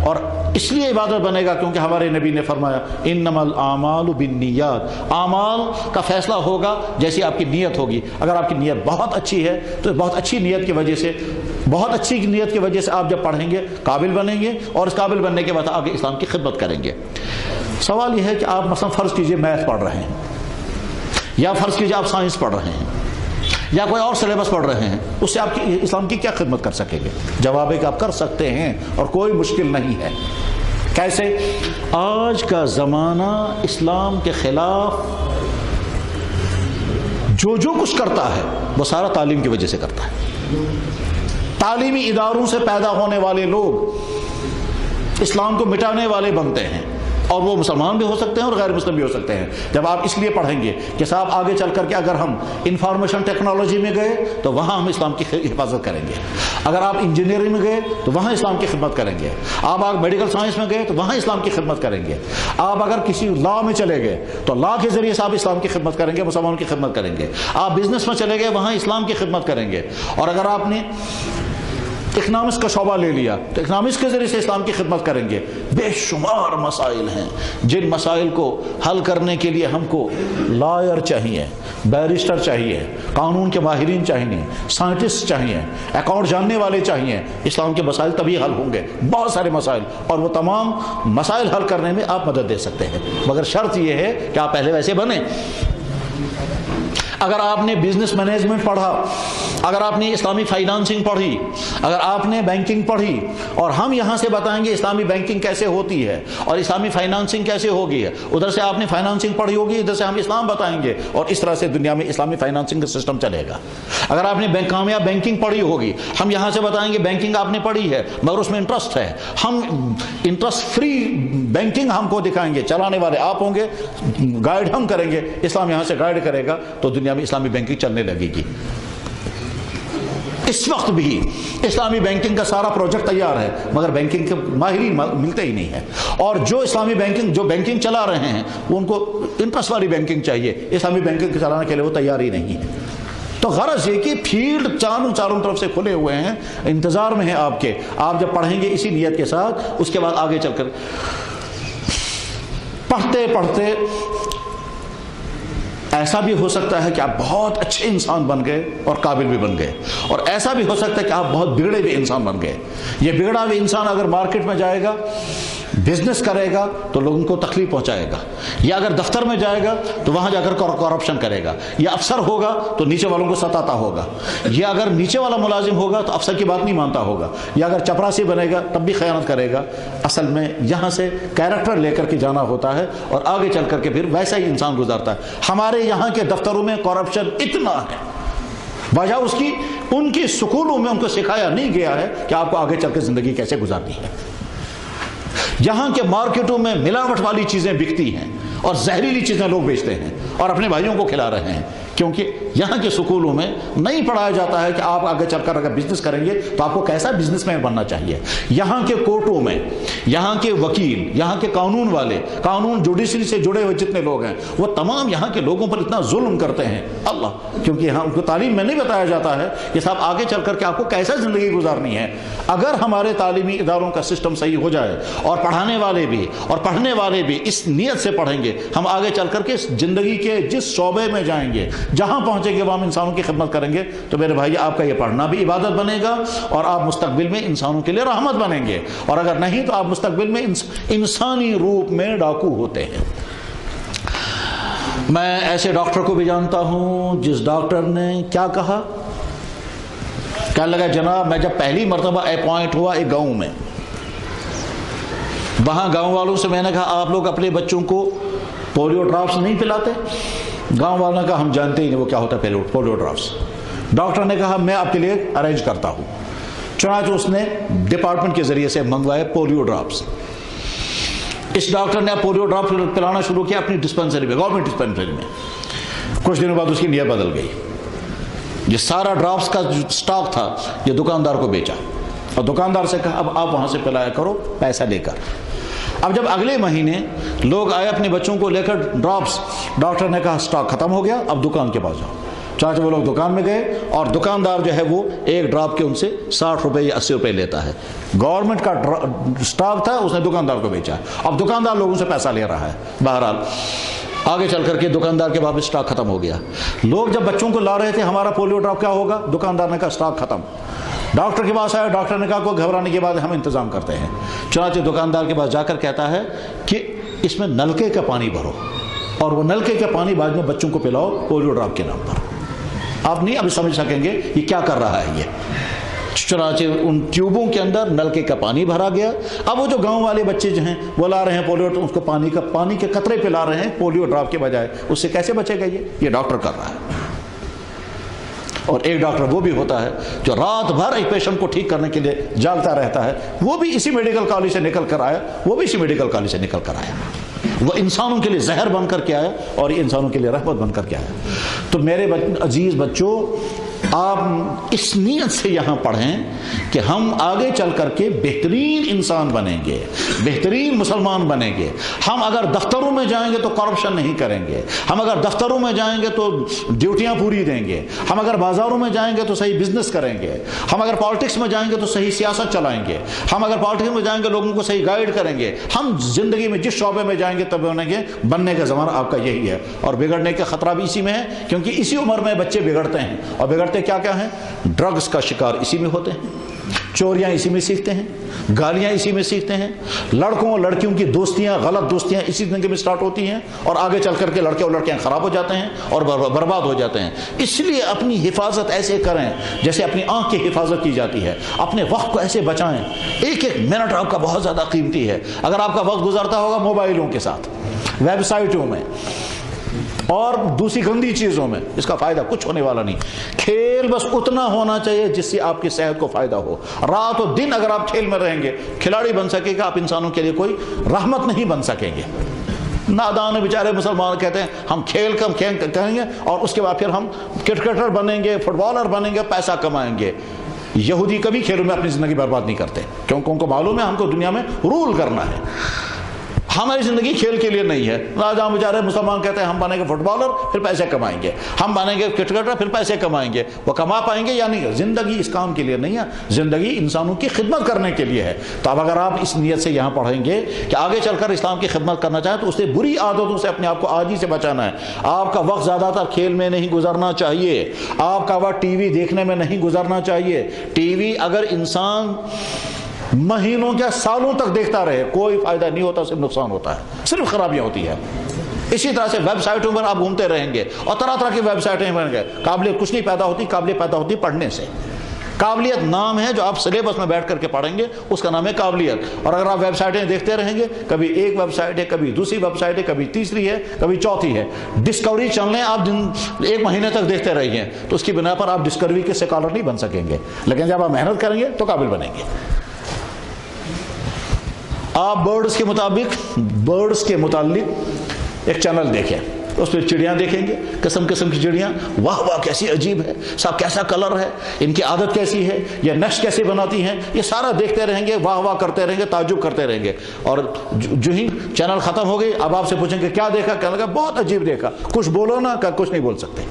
اور اس لیے عبادت بنے گا کیونکہ ہمارے نبی نے فرمایا انما الاعمال بالنیات. اعمال کا فیصلہ ہوگا جیسی آپ کی نیت ہوگی. اگر آپ کی نیت بہت اچھی ہے تو بہت اچھی نیت کی وجہ سے، بہت اچھی نیت کی وجہ سے آپ جب پڑھیں گے قابل بنیں گے، اور اس قابل بننے کے بعد آگے اسلام کی خدمت کریں گے. سوال یہ ہے کہ آپ مثلا فرض کیجئے میتھ پڑھ رہے ہیں، یا فرض کیجئے آپ سائنس پڑھ رہے ہیں، یا کوئی اور سلیبس پڑھ رہے ہیں، اس سے آپ کی اسلام کی کیا خدمت کر سکیں گے؟ جواب ہے کہ آپ کر سکتے ہیں اور کوئی مشکل نہیں ہے. کیسے؟ آج کا زمانہ اسلام کے خلاف جو کچھ کرتا ہے وہ سارا تعلیم کی وجہ سے کرتا ہے. تعلیمی اداروں سے پیدا ہونے والے لوگ اسلام کو مٹانے والے بنتے ہیں، اور وہ مسلمان بھی ہو سکتے ہیں اور غیر مسلم بھی ہو سکتے ہیں. جب آپ اس لیے پڑھیں گے کہ صاحب آگے چل کر کے اگر ہم انفارمیشن ٹیکنالوجی میں گئے تو وہاں ہم اسلام کی حفاظت کریں گے، اگر آپ انجینئرنگ میں گئے تو وہاں اسلام کی خدمت کریں گے، آپ میڈیکل سائنس میں گئے تو وہاں اسلام کی خدمت کریں گے، آپ اگر کسی لا میں چلے گئے تو لا کے ذریعے سے آپ اسلام کی خدمت کریں گے، مسلمانوں کی خدمت کریں گے، آپ بزنس میں چلے گئے وہاں اسلام کی خدمت کریں گے. اور اگر آپ نے اکنامکس کا شعبہ لے لیا تو اکنامکس کے ذریعے سے اسلام کی خدمت کریں گے. بے شمار مسائل ہیں جن مسائل کو حل کرنے کے لیے ہم کو لائر چاہیے، بیرسٹر چاہیے، قانون کے ماہرین چاہیے، سائنٹسٹ چاہیے، اکاؤنٹ جاننے والے چاہیے. اسلام کے مسائل تبھی حل ہوں گے، بہت سارے مسائل، اور وہ تمام مسائل حل کرنے میں آپ مدد دے سکتے ہیں، مگر شرط یہ ہے کہ آپ پہلے ویسے بنیں. اگر آپ نے بزنس مینجمنٹ پڑھا، اگر آپ نے اسلامی فائنانسنگ پڑھی، اگر آپ نے بینکنگ پڑھی، اور ہم یہاں سے بتائیں گے اسلامی بینکنگ کیسے ہوتی ہے اور اسلامی فائنانسنگ کیسے ہوگی ہے، ادھر سے آپ نے فائنانسنگ پڑھی ہوگی، ادھر سے ہم اسلام بتائیں گے، اور اس طرح سے دنیا میں اسلامی فائنانسنگ کا سسٹم چلے گا. اگر آپ نے کامیاب بینکنگ پڑھی ہوگی، ہم یہاں سے بتائیں گے بینکنگ آپ نے پڑھی ہے مگر اس میں انٹرسٹ ہے، ہم انٹرسٹ فری بینکنگ ہم کو دکھائیں گے، چلانے والے آپ ہوں گے، گائیڈ ہم کریں گے، اسلام یہاں سے گائیڈ کرے گا، تو دنیا میں اسلامی بینکنگ چلنے لگے گی. اس وقت بھی اسلامی بینکنگ کا سارا پروجیکٹ تیار ہے مگر بینکنگ کے ماہرین ملتے ہی نہیں ہیں، اور جو اسلامی بینکنگ چلا رہے ہیں ان کو انٹرسٹ والی بینکنگ چاہیے، اسلامی بینکنگ چلانے کے لیے وہ تیار ہی نہیں ہے. تو غرض یہ کہ فیلڈ چاروں طرف سے کھلے ہوئے ہیں، انتظار میں ہیں آپ کے. آپ جب پڑھیں گے اسی نیت کے ساتھ، اس کے بعد آگے چل کر پڑھتے پڑھتے ایسا بھی ہو سکتا ہے کہ آپ بہت اچھے انسان بن گئے اور قابل بھی بن گئے، اور ایسا بھی ہو سکتا ہے کہ آپ بہت بگڑے ہوئے انسان بن گئے. یہ بگڑا ہوئے انسان اگر مارکیٹ میں جائے گا، بزنس کرے گا تو لوگوں کو تکلیف پہنچائے گا، یا اگر دفتر میں جائے گا تو وہاں جا کر کرپشن کرے گا، یا افسر ہوگا تو نیچے والوں کو ستاتا ہوگا، یا اگر نیچے والا ملازم ہوگا تو افسر کی بات نہیں مانتا ہوگا، یا اگر چپراسی بنے گا تب بھی خیانت کرے گا. اصل میں یہاں سے کیریکٹر لے کر کے جانا ہوتا ہے اور آگے چل کر کے پھر ویسا ہی انسان گزارتا ہے. ہمارے یہاں کے دفتروں میں کرپشن اتنا ہے، وجہ اس کی ان کی سکولوں میں ان کو سکھایا نہیں گیا ہے کہ آپ کو آگے چل کے زندگی کیسے گزارنی ہے۔ یہاں کے مارکیٹوں میں ملاوٹ والی چیزیں بکتی ہیں اور زہریلی چیزیں لوگ بیچتے ہیں اور اپنے بھائیوں کو کھلا رہے ہیں، کیونکہ یہاں کے سکولوں میں نہیں پڑھایا جاتا ہے کہ آپ آگے چل کر اگر بزنس کریں گے تو آپ کو کیسا بزنس مین بننا چاہیے۔ یہاں کے کورٹوں میں یہاں کے وکیل، یہاں کے قانون والے، قانون جوڈیشری سے جڑے ہوئے جتنے لوگ ہیں، وہ تمام یہاں کے لوگوں پر اتنا ظلم کرتے ہیں اللہ، کیونکہ یہاں ان کو تعلیم میں نہیں بتایا جاتا ہے کہ صاحب آگے چل کر کے آپ کو کیسا زندگی گزارنی ہے۔ اگر ہمارے تعلیمی اداروں کا سسٹم صحیح ہو جائے اور پڑھانے والے بھی اور پڑھنے والے بھی اس نیت سے پڑھیں گے، ہم آگے چل کر کے زندگی کے جس شعبے میں جائیں گے، جہاں پہنچیں گے وہ ہم انسانوں کی خدمت کریں گے، تو میرے بھائی آپ کا یہ پڑھنا بھی عبادت بنے گا اور آپ مستقبل میں انسانوں کے لیے رحمت بنیں گے، اور اگر نہیں تو آپ مستقبل میں انسانی روپ میں ڈاکو ہوتے ہیں۔ میں ایسے ڈاکٹر کو بھی جانتا ہوں جس ڈاکٹر نے کیا کہا، کہنے لگا جناب میں جب پہلی مرتبہ اپوائنٹ ہوا ایک گاؤں میں، وہاں گاؤں والوں سے میں نے کہا آپ لوگ اپنے بچوں کو پولیو ڈراپس نہیں پلاتے؟ گاؤں والوں نے کہا ہم جانتے ہی نہیں وہ کیا ہوتا ہے پولیو ڈراپس۔ ڈاکٹر نے کہا میں آپ کے لیے ارینج کرتا ہوں، چنانچہ اس نے ڈپارٹمنٹ کے ذریعے سے منگوائے پولیو ڈراپس۔ اس ڈاکٹر نے پولیو ڈراپس پلانا شروع کیا اپنی ڈسپنسری میں، گورنمنٹ ڈسپنسری میں۔ کچھ دنوں بعد اس کی نیت بدل گئی، یہ سارا ڈراپس کا جو سٹاک تھا یہ دکاندار کو بیچا، اور دکاندار سے کہا اب آپ وہاں سے پلایا کرو پیسہ لے کر۔ اب جب اگلے مہینے لوگ آئے اپنے بچوں کو لے کر ڈراپس، ڈاکٹر نے کہا سٹاک ختم ہو گیا، اب دکان کے پاس جاؤ۔ چاچا وہ لوگ دکان میں گئے اور دکاندار جو ہے وہ ایک ڈراپ کے ان سے 60 روپے یا 80 روپے لیتا ہے۔ گورنمنٹ کا سٹاک تھا، اس نے دکاندار کو بیچا، اب دکاندار لوگوں سے پیسہ لے رہا ہے۔ بہرحال آگے چل کر کے دکاندار کے واپس سٹاک ختم ہو گیا۔ لوگ جب بچوں کو لا رہے تھے ہمارا پولیو ڈراپ کیا ہوگا، دکاندار نے کہا سٹاک ختم۔ ڈاکٹر کے پاس آیا، ڈاکٹر نے کہا کوئی گھبرانے کی بات ہے ہم انتظام کرتے ہیں۔ چنانچہ دکاندار کے پاس جا کر کہتا ہے کہ اس میں نلکے کا پانی بھرو اور وہ نلکے کا پانی بعد میں بچوں کو پلاؤ پولیو ڈراپ کے نام پر۔ آپ نہیں ابھی سمجھ سکیں گے یہ کیا کر رہا ہے یہ۔ چنانچہ ان ٹیوبوں کے اندر نلکے کا پانی بھرا گیا۔ اب وہ جو گاؤں والے بچے جو ہیں وہ لا رہے ہیں پولیو، تو اس کو پانی کے قطرے پلا رہے ہیں پولیو ڈراپ کے بجائے، اس سے کیسے بچے گا یہ ڈاکٹر کر رہا ہے۔ اور ایک ڈاکٹر وہ بھی ہوتا ہے جو رات بھر ایک پیشنٹ کو ٹھیک کرنے کے لیے جاگتا رہتا ہے، وہ بھی اسی میڈیکل کالج سے نکل کر آیا، وہ انسانوں کے لیے زہر بن کر کے آیا اور یہ انسانوں کے لیے رحمت بن کر کے آیا۔ تو میرے عزیز بچوں، آپ اس نیت سے یہاں پڑھیں کہ ہم آگے چل کر کے بہترین انسان بنیں گے، بہترین مسلمان بنیں گے۔ ہم اگر دفتروں میں جائیں گے تو کرپشن نہیں کریں گے، ہم اگر دفتروں میں جائیں گے تو ڈیوٹیاں پوری دیں گے، ہم اگر بازاروں میں جائیں گے تو صحیح بزنس کریں گے، ہم اگر پالیٹکس میں جائیں گے تو صحیح سیاست چلائیں گے، ہم اگر پالیٹکس میں جائیں گے لوگوں کو صحیح گائیڈ کریں گے، ہم زندگی میں جس شعبے میں جائیں گے تب بننے کا زمانہ آپ کا یہی ہے، اور بگڑنے کا خطرہ بھی اسی میں ہے، کیونکہ اسی عمر میں بچے بگڑتے ہیں، اور بگڑتے کیا ہیں، ڈرگز کا شکار اسی میں ہوتے ہیں، چوریاں اسی میں سیکھتے ہیں، گالیاں اسی میں سیکھتے ہیں، لڑکوں اور لڑکیوں کی دوستیاں، غلط دوستیاں اسی زندگی میں سٹارٹ ہوتی ہیں، اور آگے چل کر کے لڑکے اور لڑکیاں خراب ہو جاتے ہیں اور برباد ہو جاتے ہیں۔ اس لیے اپنی حفاظت ایسے کریں جیسے اپنی آنکھ کی حفاظت کی جاتی ہے، اپنے وقت کو ایسے بچائیں، ایک ایک منٹ آپ کا بہت زیادہ قیمتی ہے۔ اگر آپ کا وقت گزرتا ہوگا موبائلوں کے ساتھ، ویب سائٹوں میں اور دوسری گندی چیزوں میں، اس کا فائدہ کچھ ہونے والا نہیں۔ کھیل بس اتنا ہونا چاہیے جس سے آپ کی صحت کو فائدہ ہو۔ رات و دن اگر آپ کھیل میں رہیں گے، کھلاڑی بن سکے گا، آپ انسانوں کے لیے کوئی رحمت نہیں بن سکیں گے۔ نادان بیچارے مسلمان کہتے ہیں ہم کھیل کم کہیں گے اور اس کے بعد پھر ہم کرکٹر بنیں گے، فٹ بالر بنیں گے، پیسہ کمائیں گے۔ یہودی کبھی کھیلوں میں اپنی زندگی برباد نہیں کرتے، کیونکہ ان کو معلوم ہے ہم کو دنیا میں رول کرنا ہے، ہماری زندگی کھیل کے لیے نہیں ہے۔ راجہ بیچارے مسلمان کہتے ہیں ہم بنیں گے فٹ بالر پھر پیسے کمائیں گے، ہم بنیں گے کرکٹر پھر پیسے کمائیں گے۔ وہ کما پائیں گے یا نہیں؟ زندگی اس کام کے لیے نہیں ہے، زندگی انسانوں کی خدمت کرنے کے لیے ہے۔ تو اب اگر آپ اس نیت سے یہاں پڑھیں گے کہ آگے چل کر اسلام کی خدمت کرنا چاہیں تو اس سے بری عادتوں سے اپنے آپ کو آج ہی سے بچانا ہے۔ آپ کا وقت زیادہ تر کھیل میں نہیں گزرنا چاہیے، آپ کا وقت ٹی وی دیکھنے میں نہیں گزرنا چاہیے۔ ٹی وی اگر انسان مہینوں یا سالوں تک دیکھتا رہے کوئی فائدہ نہیں ہوتا، صرف نقصان ہوتا ہے، صرف خرابیاں ہوتی ہے۔ اسی طرح سے ویب سائٹوں پر آپ گھومتے رہیں گے اور طرح طرح کی ویب سائٹیں بن گئے، کچھ نہیں پیدا ہوتی، قابل پیدا ہوتی پڑھنے سے۔ قابلیت نام ہے جو آپ سلیبس میں بیٹھ کر کے پڑھیں گے، اس کا نام ہے قابلیت. اور اگر آپ ویب سائٹیں دیکھتے رہیں گے، کبھی ایک ویب سائٹ ہے، کبھی دوسری ویب سائٹ ہے، کبھی تیسری ہے، کبھی چوتھی ہے. ڈسکوری چینلیں آپ ایک مہینے تک دیکھتے رہیے تو اس کی بنا پر آپ ڈسکوری کے اسکالر نہیں بن سکیں گے، لیکن جب آپ محنت کریں گے تو قابل بنیں گے. آپ برڈز کے متعلق ایک چینل دیکھیں، اس پہ چڑیاں دیکھیں گے، قسم قسم کی چڑیاں، واہ واہ کیسی عجیب ہے، صاحب کیسا کلر ہے، ان کی عادت کیسی ہے، یہ نقش کیسے بناتی ہیں، یہ سارا دیکھتے رہیں گے، واہ واہ کرتے رہیں گے، تعجب کرتے رہیں گے. اور جو ہی چینل ختم ہو گئی، اب آپ سے پوچھیں کہ کیا دیکھا، کہنے لگا بہت عجیب دیکھا. کچھ بولو نا، کہ کچھ نہیں بول سکتے.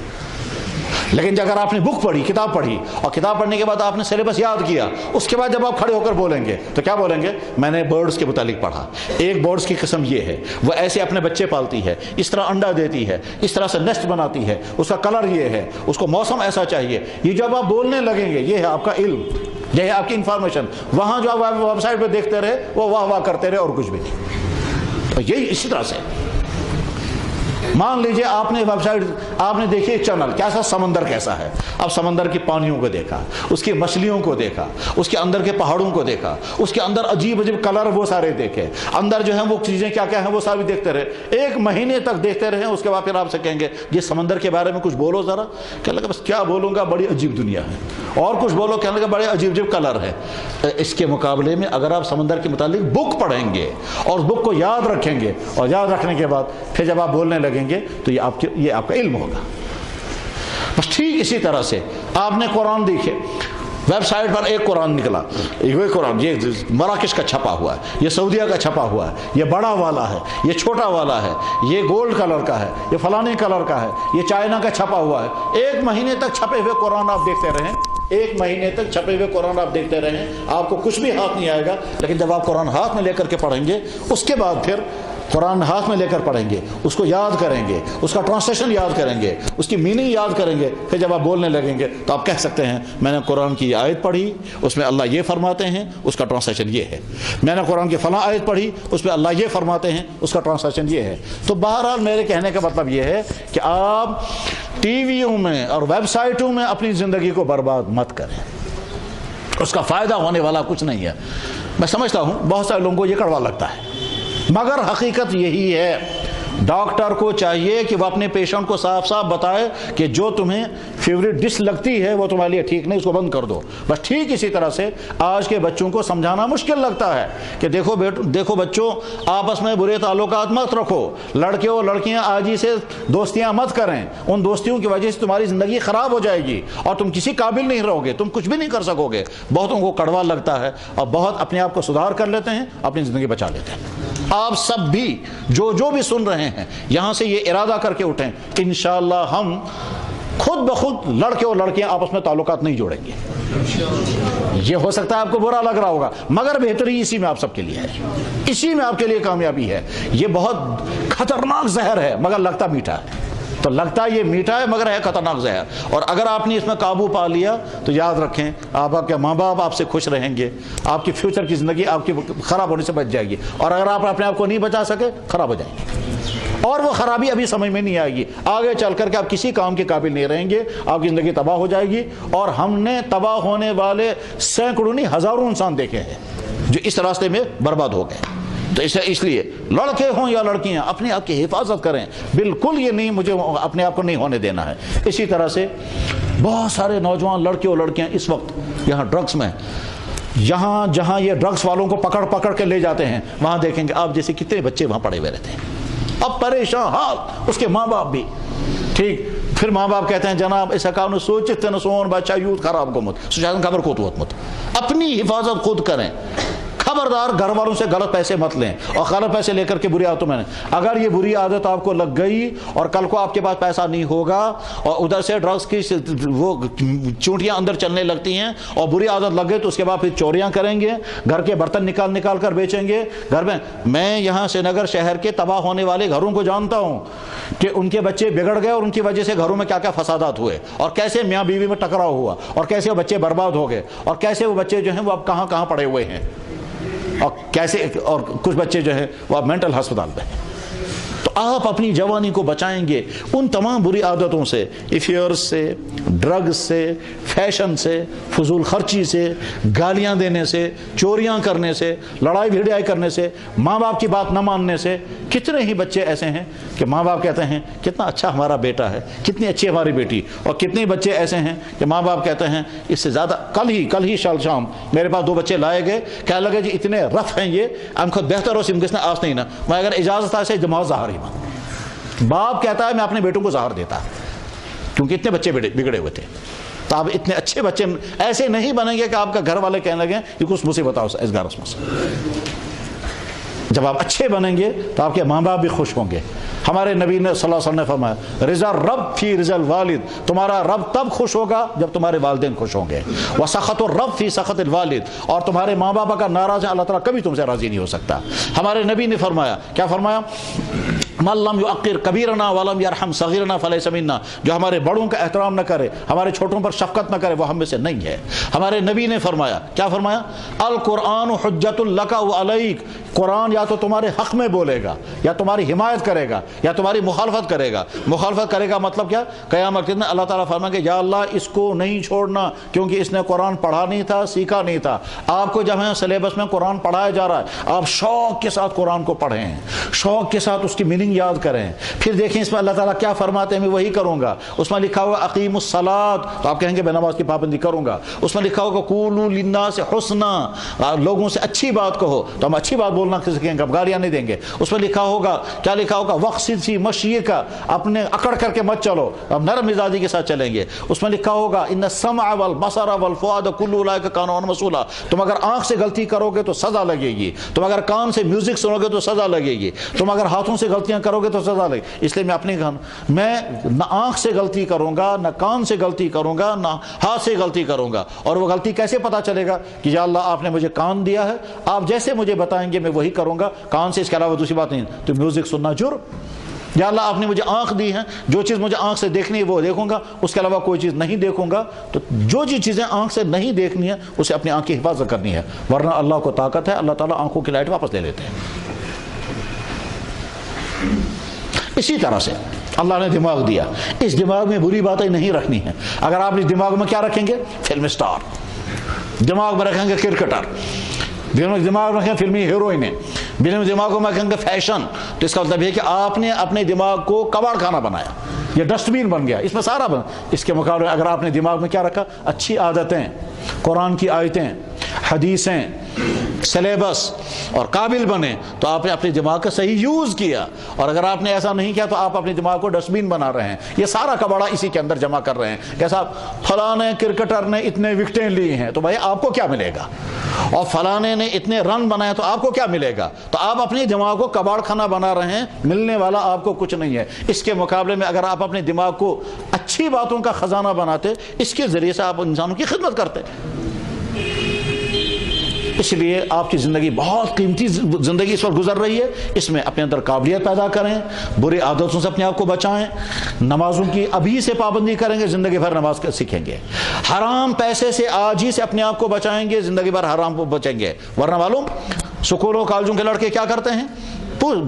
لیکن اگر آپ نے بک پڑھی، کتاب پڑھی، اور کتاب پڑھنے کے بعد آپ نے سلیبس یاد کیا، اس کے بعد جب آپ کھڑے ہو کر بولیں گے تو کیا بولیں گے؟ میں نے برڈز کے متعلق پڑھا، ایک برڈز کی قسم یہ ہے، وہ ایسے اپنے بچے پالتی ہے، اس طرح انڈا دیتی ہے، اس طرح سے نیسٹ بناتی ہے، اس کا کلر یہ ہے، اس کو موسم ایسا چاہیے. یہ جب آپ بولنے لگیں گے، یہ ہے آپ کا علم، یہ ہے آپ کی انفارمیشن. وہاں جو آپ ویب سائٹ پہ دیکھتے رہے وہ واہ واہ کرتے رہے اور کچھ بھی نہیں. تو یہی اسی طرح سے مان لیجئے آپ نے ویب سائٹ آپ نے دیکھی ایک چینل، کیسا سمندر کیسا ہے، اب سمندر کی پانیوں کو دیکھا، اس کی مچھلیوں کو دیکھا، اس کے اندر کے پہاڑوں کو دیکھا، اس کے اندر عجیب عجیب کلر وہ سارے دیکھے، اندر جو ہیں وہ چیزیں کیا کیا ہیں وہ ساری دیکھتے رہے. ایک مہینے تک دیکھتے رہے. اس کے بعد پھر آپ سے کہیں گے یہ سمندر کے بارے میں کچھ بولو ذرا. کہنے لگا بس کیا بولوں گا، بڑی عجیب دنیا ہے. اور کچھ بولو، کہنے لگا بڑے عجیب عجیب کلر ہے. اس کے مقابلے میں اگر آپ سمندر کے متعلق بک پڑھیں گے اور بک کو یاد رکھیں گے، اور یاد رکھنے کے بعد پھر جب آپ بولنے لگیں گے تو یہ آپ کا علم ہوگا. بس ٹھیک اسی طرح سے آپ نے قرآن دیکھے، ویب سائٹ پر ایک قرآن نکلا، یہ قرآن یہ مراکش کا چھپا ہوا ہے، یہ سعودیہ کا چھپا ہوا ہے، یہ بڑا والا ہے، یہ چھوٹا والا ہے، یہ گولڈ کلر کا ہے، یہ فلانے کلر کا ہے، یہ چائنا کا چھپا ہوا ہے. ایک مہینے تک چھپے ہوئے قرآن آپ دیکھتے رہیں، ایک مہینے تک چھپے ہوئے قرآن آپ دیکھتے رہیں، آپ کو کچھ بھی ہاتھ نہیں آئے گا. لیکن جب آپ قرآن ہاتھ میں لے کر کے پڑھیں گے، اس کے بعد پھر قرآن ہاتھ میں لے کر پڑھیں گے، اس کو یاد کریں گے، اس کا ٹرانسلیشن یاد کریں گے، اس کی میننگ یاد کریں گے، پھر جب آپ بولنے لگیں گے تو آپ کہہ سکتے ہیں میں نے قرآن کی آیت پڑھی، اس میں اللہ یہ فرماتے ہیں، اس کا ٹرانسلیشن یہ ہے. میں نے قرآن کی فلاں آیت پڑھی، اس میں اللہ یہ فرماتے ہیں، اس کا ٹرانسلیشن یہ ہے. تو بہرحال میرے کہنے کا مطلب یہ ہے کہ آپ ٹی ویوں میں اور ویب سائٹوں میں اپنی زندگی کو برباد مت کریں، اس کا فائدہ ہونے والا کچھ نہیں ہے. میں سمجھتا ہوں بہت سارے لوگوں کو یہ کڑوا لگتا ہے، مگر حقیقت یہی ہے. ڈاکٹر کو چاہیے کہ وہ اپنے پیشنٹ کو صاف صاف بتائے کہ جو تمہیں فیوریٹ ڈش لگتی ہے وہ تمہارے لیے ٹھیک نہیں، اس کو بند کر دو. بس ٹھیک اسی طرح سے آج کے بچوں کو سمجھانا مشکل لگتا ہے کہ دیکھو بچوں، آپس میں برے تعلقات مت رکھو، لڑکے اور لڑکیاں آج ہی سے دوستیاں مت کریں، ان دوستیوں کی وجہ سے تمہاری زندگی خراب ہو جائے گی اور تم کسی قابل نہیں رہو گے، تم کچھ بھی نہیں کر سکو گے. بہتوں کو کڑوا لگتا ہے اور بہت اپنے آپ کو سدھار کر لیتے ہیں، اپنی زندگی بچا لیتے ہیں. آپ سب بھی جو بھی سن رہے ہیں یہاں سے یہ ارادہ کر کے اٹھیں، انشاءاللہ ہم خود بخود لڑکے اور لڑکیاں آپس میں تعلقات نہیں جوڑیں گے. یہ ہو سکتا ہے آپ کو برا لگ رہا ہوگا، مگر بہتری اسی میں آپ سب کے لیے ہے، اسی میں آپ کے لیے کامیابی ہے. یہ بہت خطرناک زہر ہے مگر لگتا میٹھا ہے. تو لگتا یہ میٹھا ہے مگر ہے خطرناک زہر. اور اگر آپ نے اس میں قابو پا لیا تو یاد رکھیں آپ کے ماں باپ آپ سے خوش رہیں گے، آپ کی فیوچر کی زندگی آپ کی خراب ہونے سے بچ جائے گی. اور اگر آپ اپنے آپ کو نہیں بچا سکے، خراب ہو جائیں گے، اور وہ خرابی ابھی سمجھ میں نہیں آئے گی. آگے چل کر کے آپ کسی کام کے قابل نہیں رہیں گے، آپ کی زندگی تباہ ہو جائے گی. اور ہم نے تباہ ہونے والے سینکڑوں نہیں ہزاروں انسان دیکھے ہیں جو اس راستے میں برباد ہو گئے. تو اس لیے لڑکے ہوں یا لڑکیاں اپنے آپ کی حفاظت کریں. بالکل یہ نہیں مجھے اپنے آپ کو نہیں ہونے دینا ہے. اسی طرح سے بہت سارے نوجوان لڑکے اور لڑکیاں اس وقت یہاں ڈرگس میں، جہاں یہ ڈرگس والوں کو پکڑ کے لے جاتے ہیں، وہاں دیکھیں گے آپ جیسے کتنے بچے وہاں پڑے ہوئے رہتے ہیں. اب پریشان حال اس کے ماں باپ بھی. ٹھیک، پھر ماں باپ کہتے ہیں جناب اس اکاؤنٹ سوچتے نہ سون بچہ یوت خراب کو مت سوچا خبر کو مت. اپنی حفاظت خود کریں. خبردار گھر والوں سے غلط پیسے مت لیں اور غلط پیسے لے کر کے بری عادتوں میں. اگر یہ بری عادت آپ کو لگ گئی اور کل کو آپ کے پاس پیسہ نہیں ہوگا اور ادھر سے ڈرگس کی وہ چونٹیاں اندر چلنے لگتی ہیں اور بری عادت لگ گئی تو اس کے بعد پھر چوریاں کریں گے، گھر کے برتن نکال کر بیچیں گے گھر میں. میں یہاں سری نگر شہر کے تباہ ہونے والے گھروں کو جانتا ہوں کہ ان کے بچے بگڑ گئے اور ان کی وجہ سے گھروں میں کیا کیا فسادات ہوئے اور کیسے میاں بیوی میں ٹکراؤ ہوا اور کیسے وہ بچے برباد ہو گئے اور کیسے وہ بچے جو ہیں وہ اب کہاں پڑے ہوئے ہیں اور کیسے، اور کچھ بچے جو ہیں وہ اب مینٹل ہسپتال پہ ہیں. تو آپ اپنی جوانی کو بچائیں گے ان تمام بری عادتوں سے، افیئرز سے، ڈرگز سے، فیشن سے، فضول خرچی سے، گالیاں دینے سے، چوریاں کرنے سے، لڑائی بھیڑائی کرنے سے، ماں باپ کی بات نہ ماننے سے۔ کتنے ہی بچے ایسے ہیں کہ ماں باپ کہتے ہیں کتنا اچھا ہمارا بیٹا ہے، کتنی اچھی ہماری بیٹی، اور کتنے بچے ایسے ہیں کہ ماں باپ کہتے ہیں اس سے زیادہ۔ کل ہی شام میرے پاس 2 بچے لائے گئے، کہنے لگے جی اتنے رف ہیں یہ، ہم خود بہتر ہو سم کس نے آس نہیں نا، میں اگر اجازت ہے سے جماعت زہر ہی ماں۔ باپ کہتا ہے میں اپنے بیٹوں کو زہر دیتا کیونکہ اتنے بچے بگڑے ہوئے تھے۔ تو آپ اتنے اچھے بچے ایسے نہیں بنیں گے کہ آپ کا گھر والے کہنے لگیں یہ کچھ مصیبت آؤ اس گھر میں۔ جب آپ اچھے بنیں گے تو آپ کے ماں باپ بھی خوش ہوں گے۔ ہمارے نبی نے صلی اللہ علیہ وسلم نے فرمایا رضا رب فی رضا الوالد، تمہارا رب تب خوش ہوگا جب تمہارے والدین خوش ہوں گے، وسخط الرب فی سخط الوالد، اور تمہارے ماں باپ اگر ناراض ہیں اللہ تعالیٰ کبھی تم سے راضی نہیں ہو سکتا۔ ہمارے نبی نے فرمایا، کیا فرمایا؟ من لم یعقر کبیرنا ولم یرحم صغیرنا فلیس منا، جو ہمارے بڑوں کا احترام نہ کرے، ہمارے چھوٹوں پر شفقت نہ کرے، وہ ہم میں سے نہیں ہے۔ ہمارے نبی نے فرمایا، کیا فرمایا؟ القرآن حجت لک وعلیک، قرآن یا تو تمہارے حق میں بولے گا، یا تمہاری حمایت کرے گا، یا تمہاری مخالفت کرے گا۔ مخالفت کرے گا مطلب کیا؟ قیامت کے دن اللہ تعالیٰ فرمائیں گے یا اللہ اس کو نہیں چھوڑنا کیونکہ اس نے قرآن پڑھا نہیں تھا، سیکھا نہیں تھا۔ آپ کو جب سلیبس میں قرآن پڑھایا جا رہا ہے، آپ شوق کے ساتھ قرآن کو پڑھیں، شوق کے ساتھ اس کی میننگ یاد کریں، پھر دیکھیں اس میں اللہ تعالیٰ کیا فرماتے ہیں، میں وہی کروں گا۔ اس میں لکھا ہوا اقیم الصلاۃ، تو آپ کہیں گے میں نماز کی پابندی کروں گا۔ اس میں لکھا ہوگا قولوا للناس حسنا، لوگوں سے اچھی بات کہو، تو ہم اچھی بات بولنا سیکھیں گے، اب گالیاں نہیں دیں گے۔ اس میں لکھا ہوگا، کیا لکھا ہوگا؟ وقصد فی مشیک، اپنے اکڑ کر کے مت چلو، اب نرم مزاجی کے ساتھ چلیں گے۔ اس میں لکھا ہوگا ان السمع والبصر والفؤاد کل اولئک کان عنہ مسئولا، تم اگر آنکھ سے غلطی کرو گے تو سزا لگے گی، تم اگر کان سے میوزک سنو گے تو سزا لگے گی، تم اگر ہاتھوں سے غلطیاں کرو گے تو سزا لگے گی۔ اس لیے میں نہ آنکھ سے غلطی کروں گا، نہ کان سے غلطی کروں گا، نہ ہاتھ سے غلطی کروں گا۔ اور وہ غلطی کیسے پتا چلے گا کہ یا اللہ آپ نے مجھے کان دیا ہے، آپ جیسے مجھے بتائیں گے میں وہی کروں گا، کان سے اس کے علاوہ دوسری بات نہیں۔ تو میوزک سننا جرم، یا اللہ آپ نے مجھے آنکھ دی ہے، جو چیز مجھے آنکھ سے دیکھنی ہے وہ دیکھوں گا، اس کے علاوہ کوئی چیز نہیں دیکھوں گا۔ تو جو جی چیزیں آنکھ سے نہیں دیکھنی ہے اسے اپنی آنکھ کی حفاظت کرنی ہے، ورنہ اللہ کو طاقت ہے، اللہ تعالیٰ آنکھوں کی لائٹ واپس لے لیتے ہیں۔ اسی طرح سے اللہ نے دماغ دیا، اس دماغ میں بری باتیں نہیں رکھنی ہیں۔ اگر آپ اس دماغ میں کیا رکھیں گے؟ فلم سٹار، دماغ میں رکھیں گے کرکٹر، دماغ میں رکھیں فلمی ہیروئنیں، دماغوں میں رکھیں گے فیشن، تو اس کا مطلب یہ کہ آپ نے اپنے دماغ کو کباڑ خانہ بنایا، یہ ڈسٹ بین بن گیا، اس میں سارا بن۔ اس کے مقابلے اگر آپ نے دماغ میں کیا رکھا؟ اچھی عادتیں، قرآن کی آیتیں، حدیثیں، سلیبس اور قابل بنے، تو آپ نے اپنے دماغ کا صحیح یوز کیا۔ اور اگر آپ نے ایسا نہیں کیا تو آپ اپنے دماغ کو ڈسٹ بین بنا رہے ہیں، یہ سارا کباڑا اسی کے اندر جمع کر رہے ہیں کہ صاحب فلانے کرکٹر نے اتنے وکٹیں لی ہیں تو بھائی آپ کو کیا ملے گا، اور فلانے نے اتنے رن بنائے تو آپ کو کیا ملے گا۔ تو آپ اپنے دماغ کو کباڑ خانہ بنا رہے ہیں، ملنے والا آپ کو کچھ نہیں ہے۔ اس کے مقابلے میں اگر آپ اپنے دماغ کو اچھی باتوں کا خزانہ بناتے، اس کے ذریعے سے آپ انسانوں کی خدمت کرتے۔ اس لیے آپ کی زندگی بہت قیمتی زندگی اس وقت گزر رہی ہے، اس میں اپنے اندر قابلیت پیدا کریں، بری عادتوں سے اپنے آپ کو بچائیں، نمازوں کی ابھی سے پابندی کریں گے زندگی بھر نماز سیکھیں گے، حرام پیسے سے آج ہی سے اپنے آپ کو بچائیں گے زندگی بھر حرام کو بچیں گے۔ ورنہ معلوم سکولوں کالجوں کے لڑکے کیا کرتے ہیں،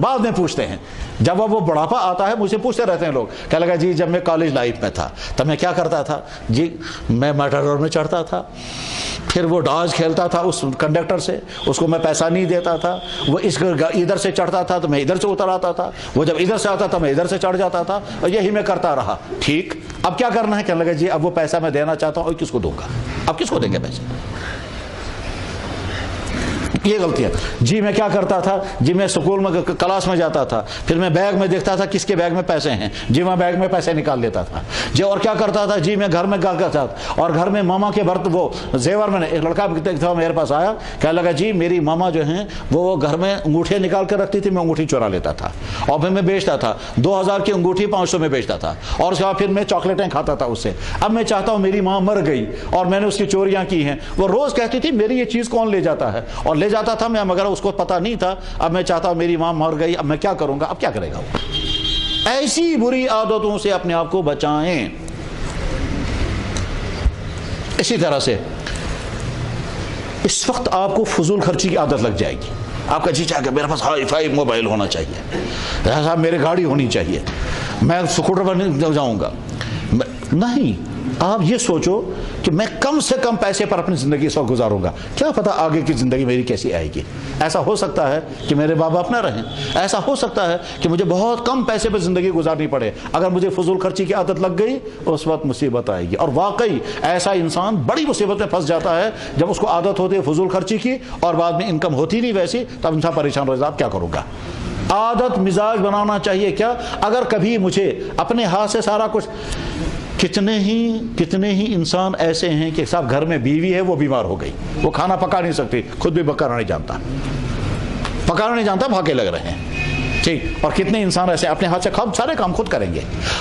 بعد میں پوچھتے ہیں، جب وہ بڑھاپا آتا ہے مجھ سے پوچھتے رہتے ہیں لوگ، کہا لگا جی جب میں کالج لائف میں تھا تب میں کیا کرتا تھا، جی میں میٹاڈور میں چڑھتا تھا، پھر وہ ڈاج کھیلتا تھا اس کنڈکٹر سے، اس کو میں پیسہ نہیں دیتا تھا، وہ اس ادھر سے چڑھتا تھا تو میں ادھر سے اتر آتا تھا، وہ جب ادھر سے آتا تھا میں ادھر سے چڑھ جاتا تھا، اور یہی میں کرتا رہا۔ ٹھیک، اب کیا کرنا ہے؟ کہنے لگا جی اب وہ پیسہ میں دینا چاہتا ہوں، اور کس کو دوں گا، اب کس کو دیں گے پیسے؟ یہ غلطی ہے۔ جی میں کیا کرتا تھا، جی میں اسکول میں کلاس میں جاتا تھا، پھر میں بیگ میں دیکھتا تھا کس کے بیگ میں پیسے ہیں، جی میں بیگ میں پیسے نکال لیتا تھا۔ جی اور کیا کرتا تھا، جی میں گھر میں گا تھا، اور گھر میں ماما کے برت وہ زیور میں نے، ایک لڑکا میرے پاس آیا، کہنے لگا جی میری ماما جو ہیں وہ گھر میں انگوٹھیاں نکال کر رکھتی تھی، میں انگوٹھی چورا لیتا تھا اور پھر میں بیچتا تھا، 2000 کی انگوٹھی 500 میں بیچتا تھا، اور اس کے بعد پھر میں چاکلیٹیں کھاتا تھا اس سے۔ اب میں چاہتا ہوں میری ماں مر گئی اور میں نے اس کی چوریاں کی ہیں، وہ روز کہتی تھی میری یہ چیز کون لے جاتا ہے، اور لے جاتا تھا میں، مگر اس کو پتہ نہیں تھا۔ اب میں چاہتا ہوں میری ماں مر گئی، اب میں کیا کروں گا، اب کیا کرے گا وہ؟ ایسی بری عادتوں سے اپنے آپ کو بچائیں۔ اسی طرح سے اس وقت آپ کو فضول خرچی کی عادت لگ جائے گی، آپ کا جی چاہے کہ میرے پاس ہائی فائی موبائل ہونا چاہیے، صاحب میری گاڑی ہونی چاہیے، میں اسکوٹر پر نہیں جاؤں گا. نہیں، آپ یہ سوچو کہ میں کم سے کم پیسے پر اپنی زندگی سے گزاروں گا، کیا پتا آگے کی زندگی میری کیسی آئے گی. ایسا ہو سکتا ہے کہ میرے باپ باپ نہ رہیں، ایسا ہو سکتا ہے کہ مجھے بہت کم پیسے پہ زندگی گزارنی پڑے. اگر مجھے فضول خرچی کی عادت لگ گئی اس وقت مصیبت آئے گی. اور واقعی ایسا انسان بڑی مصیبت میں پھنس جاتا ہے جب اس کو عادت ہوتی ہے فضول خرچی کی اور بعد میں انکم ہوتی نہیں ویسی، تب انسان پریشان ہو جاتا ہے، کیا کروں گا. عادت مزاج بنانا چاہیے. کیا اگر کبھی مجھے اپنے ہاتھ سے سارا کچھ، کتنے ہی انسان ایسے ہیں کہ صاحب گھر میں بیوی ہے وہ بیمار ہو گئی، وہ کھانا پکا نہیں سکتی، خود بھی پکانا نہیں جانتا، بھاگے لگ رہے ہیں. ٹھیک. اور کتنے انسان ایسے اپنے ہاتھ سے سارے کام خود کریں گے،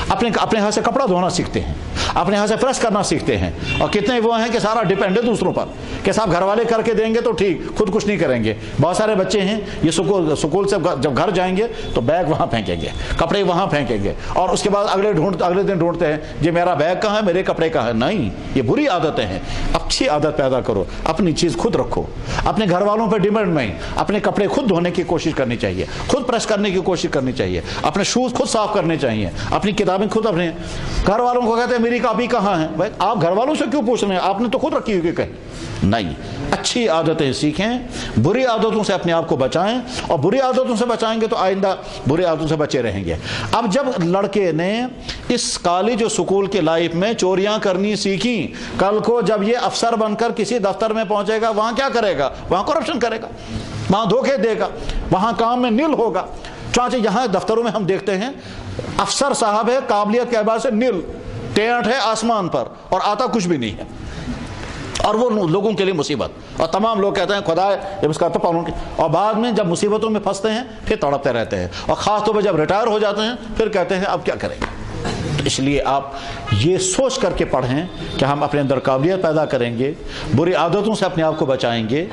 اپنے ہاتھ سے کپڑا دھونا سیکھتے ہیں، اپنے ہاتھ سے پریس کرنا سیکھتے ہیں. اور کتنے وہ ہیں کہ سارا ڈیپینڈ ہے دوسروں پر کہ صاحب گھر والے کر کے دیں گے تو ٹھیک، خود کچھ نہیں کریں گے. بہت سارے بچے ہیں یہ سکول سے جب گھر جائیں گے تو بیگ وہاں پھینکیں گے، کپڑے وہاں پھینکیں گے، اور اس کے بعد اگلے دن ڈھونڈتے ہیں جی میرا بیگ کہاں ہے، میرے کپڑے کہاں ہے. نہیں، یہ بری عادتیں ہیں. اچھی عادت پیدا کرو، اپنی چیز خود رکھو، اپنے گھر والوں پہ ڈیپینڈ نہیں. اپنے کپڑے خود دھونے کی کوشش کرنی چاہیے، خود پریس کرنے کی کوشش کرنی چاہیے، اپنے شوز خود صاف کرنے چاہیے، اپنی کتابیں خود. اپنے گھر والوں کو کہتے ہیں میری کاپی کہاں ہے. بھائی آپ گھر والوں سے کیوں پوچھ رہے ہیں، آپ نے تو خود رکھی ہوئی کہیں. نہیں، اچھی عادتیں سیکھیں، بری عادتوں سے اپنے آپ کو بچائیں، اور بری عادتوں سے بچائیں گے تو آئندہ بری عادتوں سے بچے رہیں گے. اب جب لڑکے نے اس کالج اور سکول کے لائف میں چوریاں کرنی سیکھی، کل کو جب یہ افسر بن کر کسی دفتر میں پہنچے گا وہاں کیا کرے گا، وہاں کرپشن کرے گا، وہاں دھوکے دے گا، وہاں کام میں نل ہوگا. چانچہ یہاں دفتروں میں ہم دیکھتے ہیں افسر صاحب ہے قابلیت کے اعتبار سے نل، ٹینٹ ہے آسمان پر اور آتا کچھ بھی نہیں ہے، اور وہ لوگوں کے لیے مصیبت. اور تمام لوگ کہتے ہیں خدا جب اس کا تو پالوں کے، اور بعد میں جب مصیبتوں میں پھنستے ہیں پھر تڑپتے رہتے ہیں، اور خاص طور پہ جب ریٹائر ہو جاتے ہیں پھر کہتے ہیں اب کیا کریں. اس لیے آپ یہ سوچ کر کے پڑھیں کہ ہم اپنے اندر قابلیت پیدا کریں گے، بری عادتوں سے اپنے آپ کو بچائیں گے،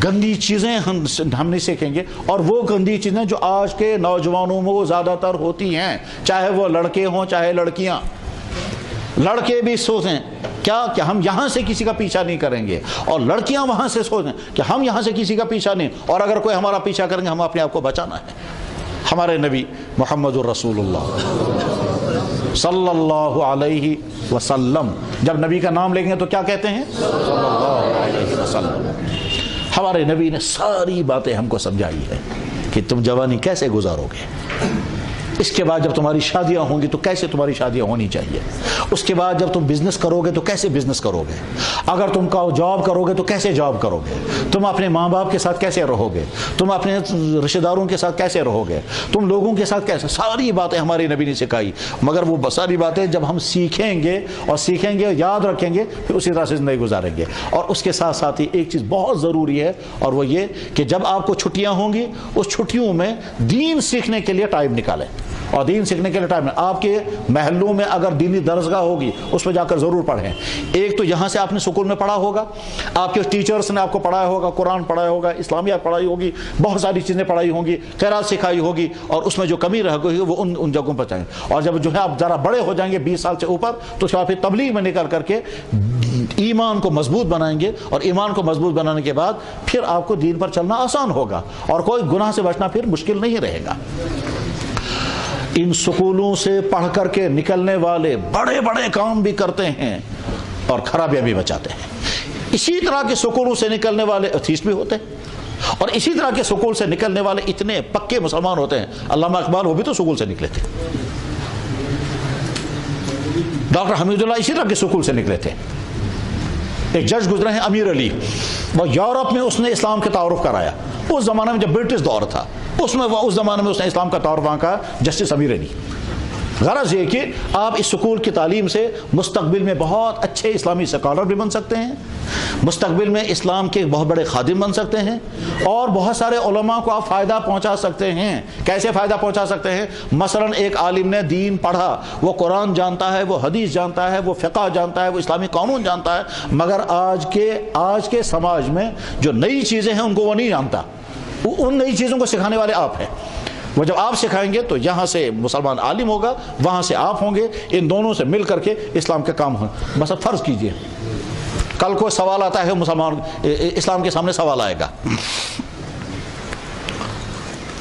گندی چیزیں ہم نہیں سیکھیں گے. اور وہ گندی چیزیں جو آج کے نوجوانوں میں وہ زیادہ تر ہوتی ہیں، چاہے وہ لڑکے ہوں چاہے لڑکیاں. لڑکے بھی سوچیں کیا کہ ہم یہاں سے کسی کا پیچھا نہیں کریں گے، اور لڑکیاں وہاں سے سوچیں کہ ہم یہاں سے کسی کا پیچھا نہیں، اور اگر کوئی ہمارا پیچھا کریں گے ہم اپنے آپ کو بچانا ہے. ہمارے نبی محمد الرسول اللہ صلی اللہ علیہ وسلم جب نبی کا نام لیں گے تو کیا کہتے ہیں، صلی اللہ علیہ وسلم. ہمارے نبی نے ساری باتیں ہم کو سمجھائی ہے کہ تم جوانی کیسے گزارو گے، اس کے بعد جب تمہاری شادیاں ہوں گی تو کیسے تمہاری شادیاں ہونی چاہیے، اس کے بعد جب تم بزنس کرو گے تو کیسے بزنس کرو گے، اگر تم جاب کرو گے تو کیسے جاب کرو گے، تم اپنے ماں باپ کے ساتھ کیسے رہو گے، تم اپنے رشتہ داروں کے ساتھ کیسے رہو گے، تم لوگوں کے ساتھ کیسے. ساری باتیں ہمارے نبی نے سکھائی. مگر وہ ساری باتیں جب ہم سیکھیں گے اور یاد رکھیں گے پھر اسی طرح سے زندگی گزاریں گے. اور اس کے ساتھ ساتھ ہی ایک چیز بہت ضروری ہے، اور وہ یہ کہ جب آپ کو چھٹیاں ہوں گی اس چھٹیوں میں دین سیکھنے کے لیے ٹائم نکالیں. اور دین سیکھنے کے لیے ٹائم آپ کے محلوں میں اگر دینی درسگاہ ہوگی اس میں جا کر ضرور پڑھیں. ایک تو یہاں سے آپ نے سکول میں پڑھا ہوگا، آپ کے ٹیچرز نے آپ کو پڑھایا ہوگا، قرآن پڑھایا ہوگا، اسلامیات پڑھائی ہوگی، بہت ساری چیزیں پڑھائی ہوں گی، قرات سکھائی ہوگی، اور اس میں جو کمی رہ گئی وہ ان جگہوں پر چاہیں. اور جب جو ہے آپ ذرا بڑے ہو جائیں گے 20 سال سے اوپر تو اس کے بعد پھر تبلیغ میں نکل کر کے ایمان کو مضبوط بنائیں گے، اور ایمان کو مضبوط بنانے کے بعد پھر آپ کو دین پر چلنا آسان ہوگا اور کوئی گناہ سے بچنا پھر مشکل نہیں رہے گا. ان سکولوں سے پڑھ کر کے نکلنے والے بڑے بڑے کام بھی کرتے ہیں اور خرابیاں بھی بچاتے ہیں. اسی طرح کے سکولوں سے نکلنے والے ایتھیسٹ بھی ہوتے ہیں، اور اسی طرح کے سکول سے نکلنے والے اتنے پکے مسلمان ہوتے ہیں. علامہ اقبال وہ بھی تو سکول سے نکلے تھے، ڈاکٹر حمید اللہ اسی طرح کے سکول سے نکلے تھے. ایک جج گزرے ہیں امیر علی، وہ یورپ میں اس نے اسلام کے تعارف کرایا. اس زمانے میں جب برٹش دور تھا اس زمانے میں اس نے اسلام کا تعارف وہاں کا جسٹس امیر علی. غرض یہ کہ آپ اس سکول کی تعلیم سے مستقبل میں بہت اچھے اسلامی اسکالر بھی بن سکتے ہیں، مستقبل میں اسلام کے بہت بڑے خادم بن سکتے ہیں، اور بہت سارے علماء کو آپ فائدہ پہنچا سکتے ہیں. کیسے فائدہ پہنچا سکتے ہیں؟ مثلا ایک عالم نے دین پڑھا، وہ قرآن جانتا ہے، وہ حدیث جانتا ہے، وہ فقہ جانتا ہے، وہ اسلامی قانون جانتا ہے، مگر آج کے سماج میں جو نئی چیزیں ہیں ان کو وہ نہیں جانتا. ان نئی چیزوں کو سکھانے والے آپ ہیں. وہ جب آپ سکھائیں گے تو یہاں سے مسلمان عالم ہوگا، وہاں سے آپ ہوں گے، ان دونوں سے مل کر کے اسلام کے کام ہوں. بس اب فرض کیجئے کل کو سوال آتا ہے، مسلمان اسلام کے سامنے سوال آئے گا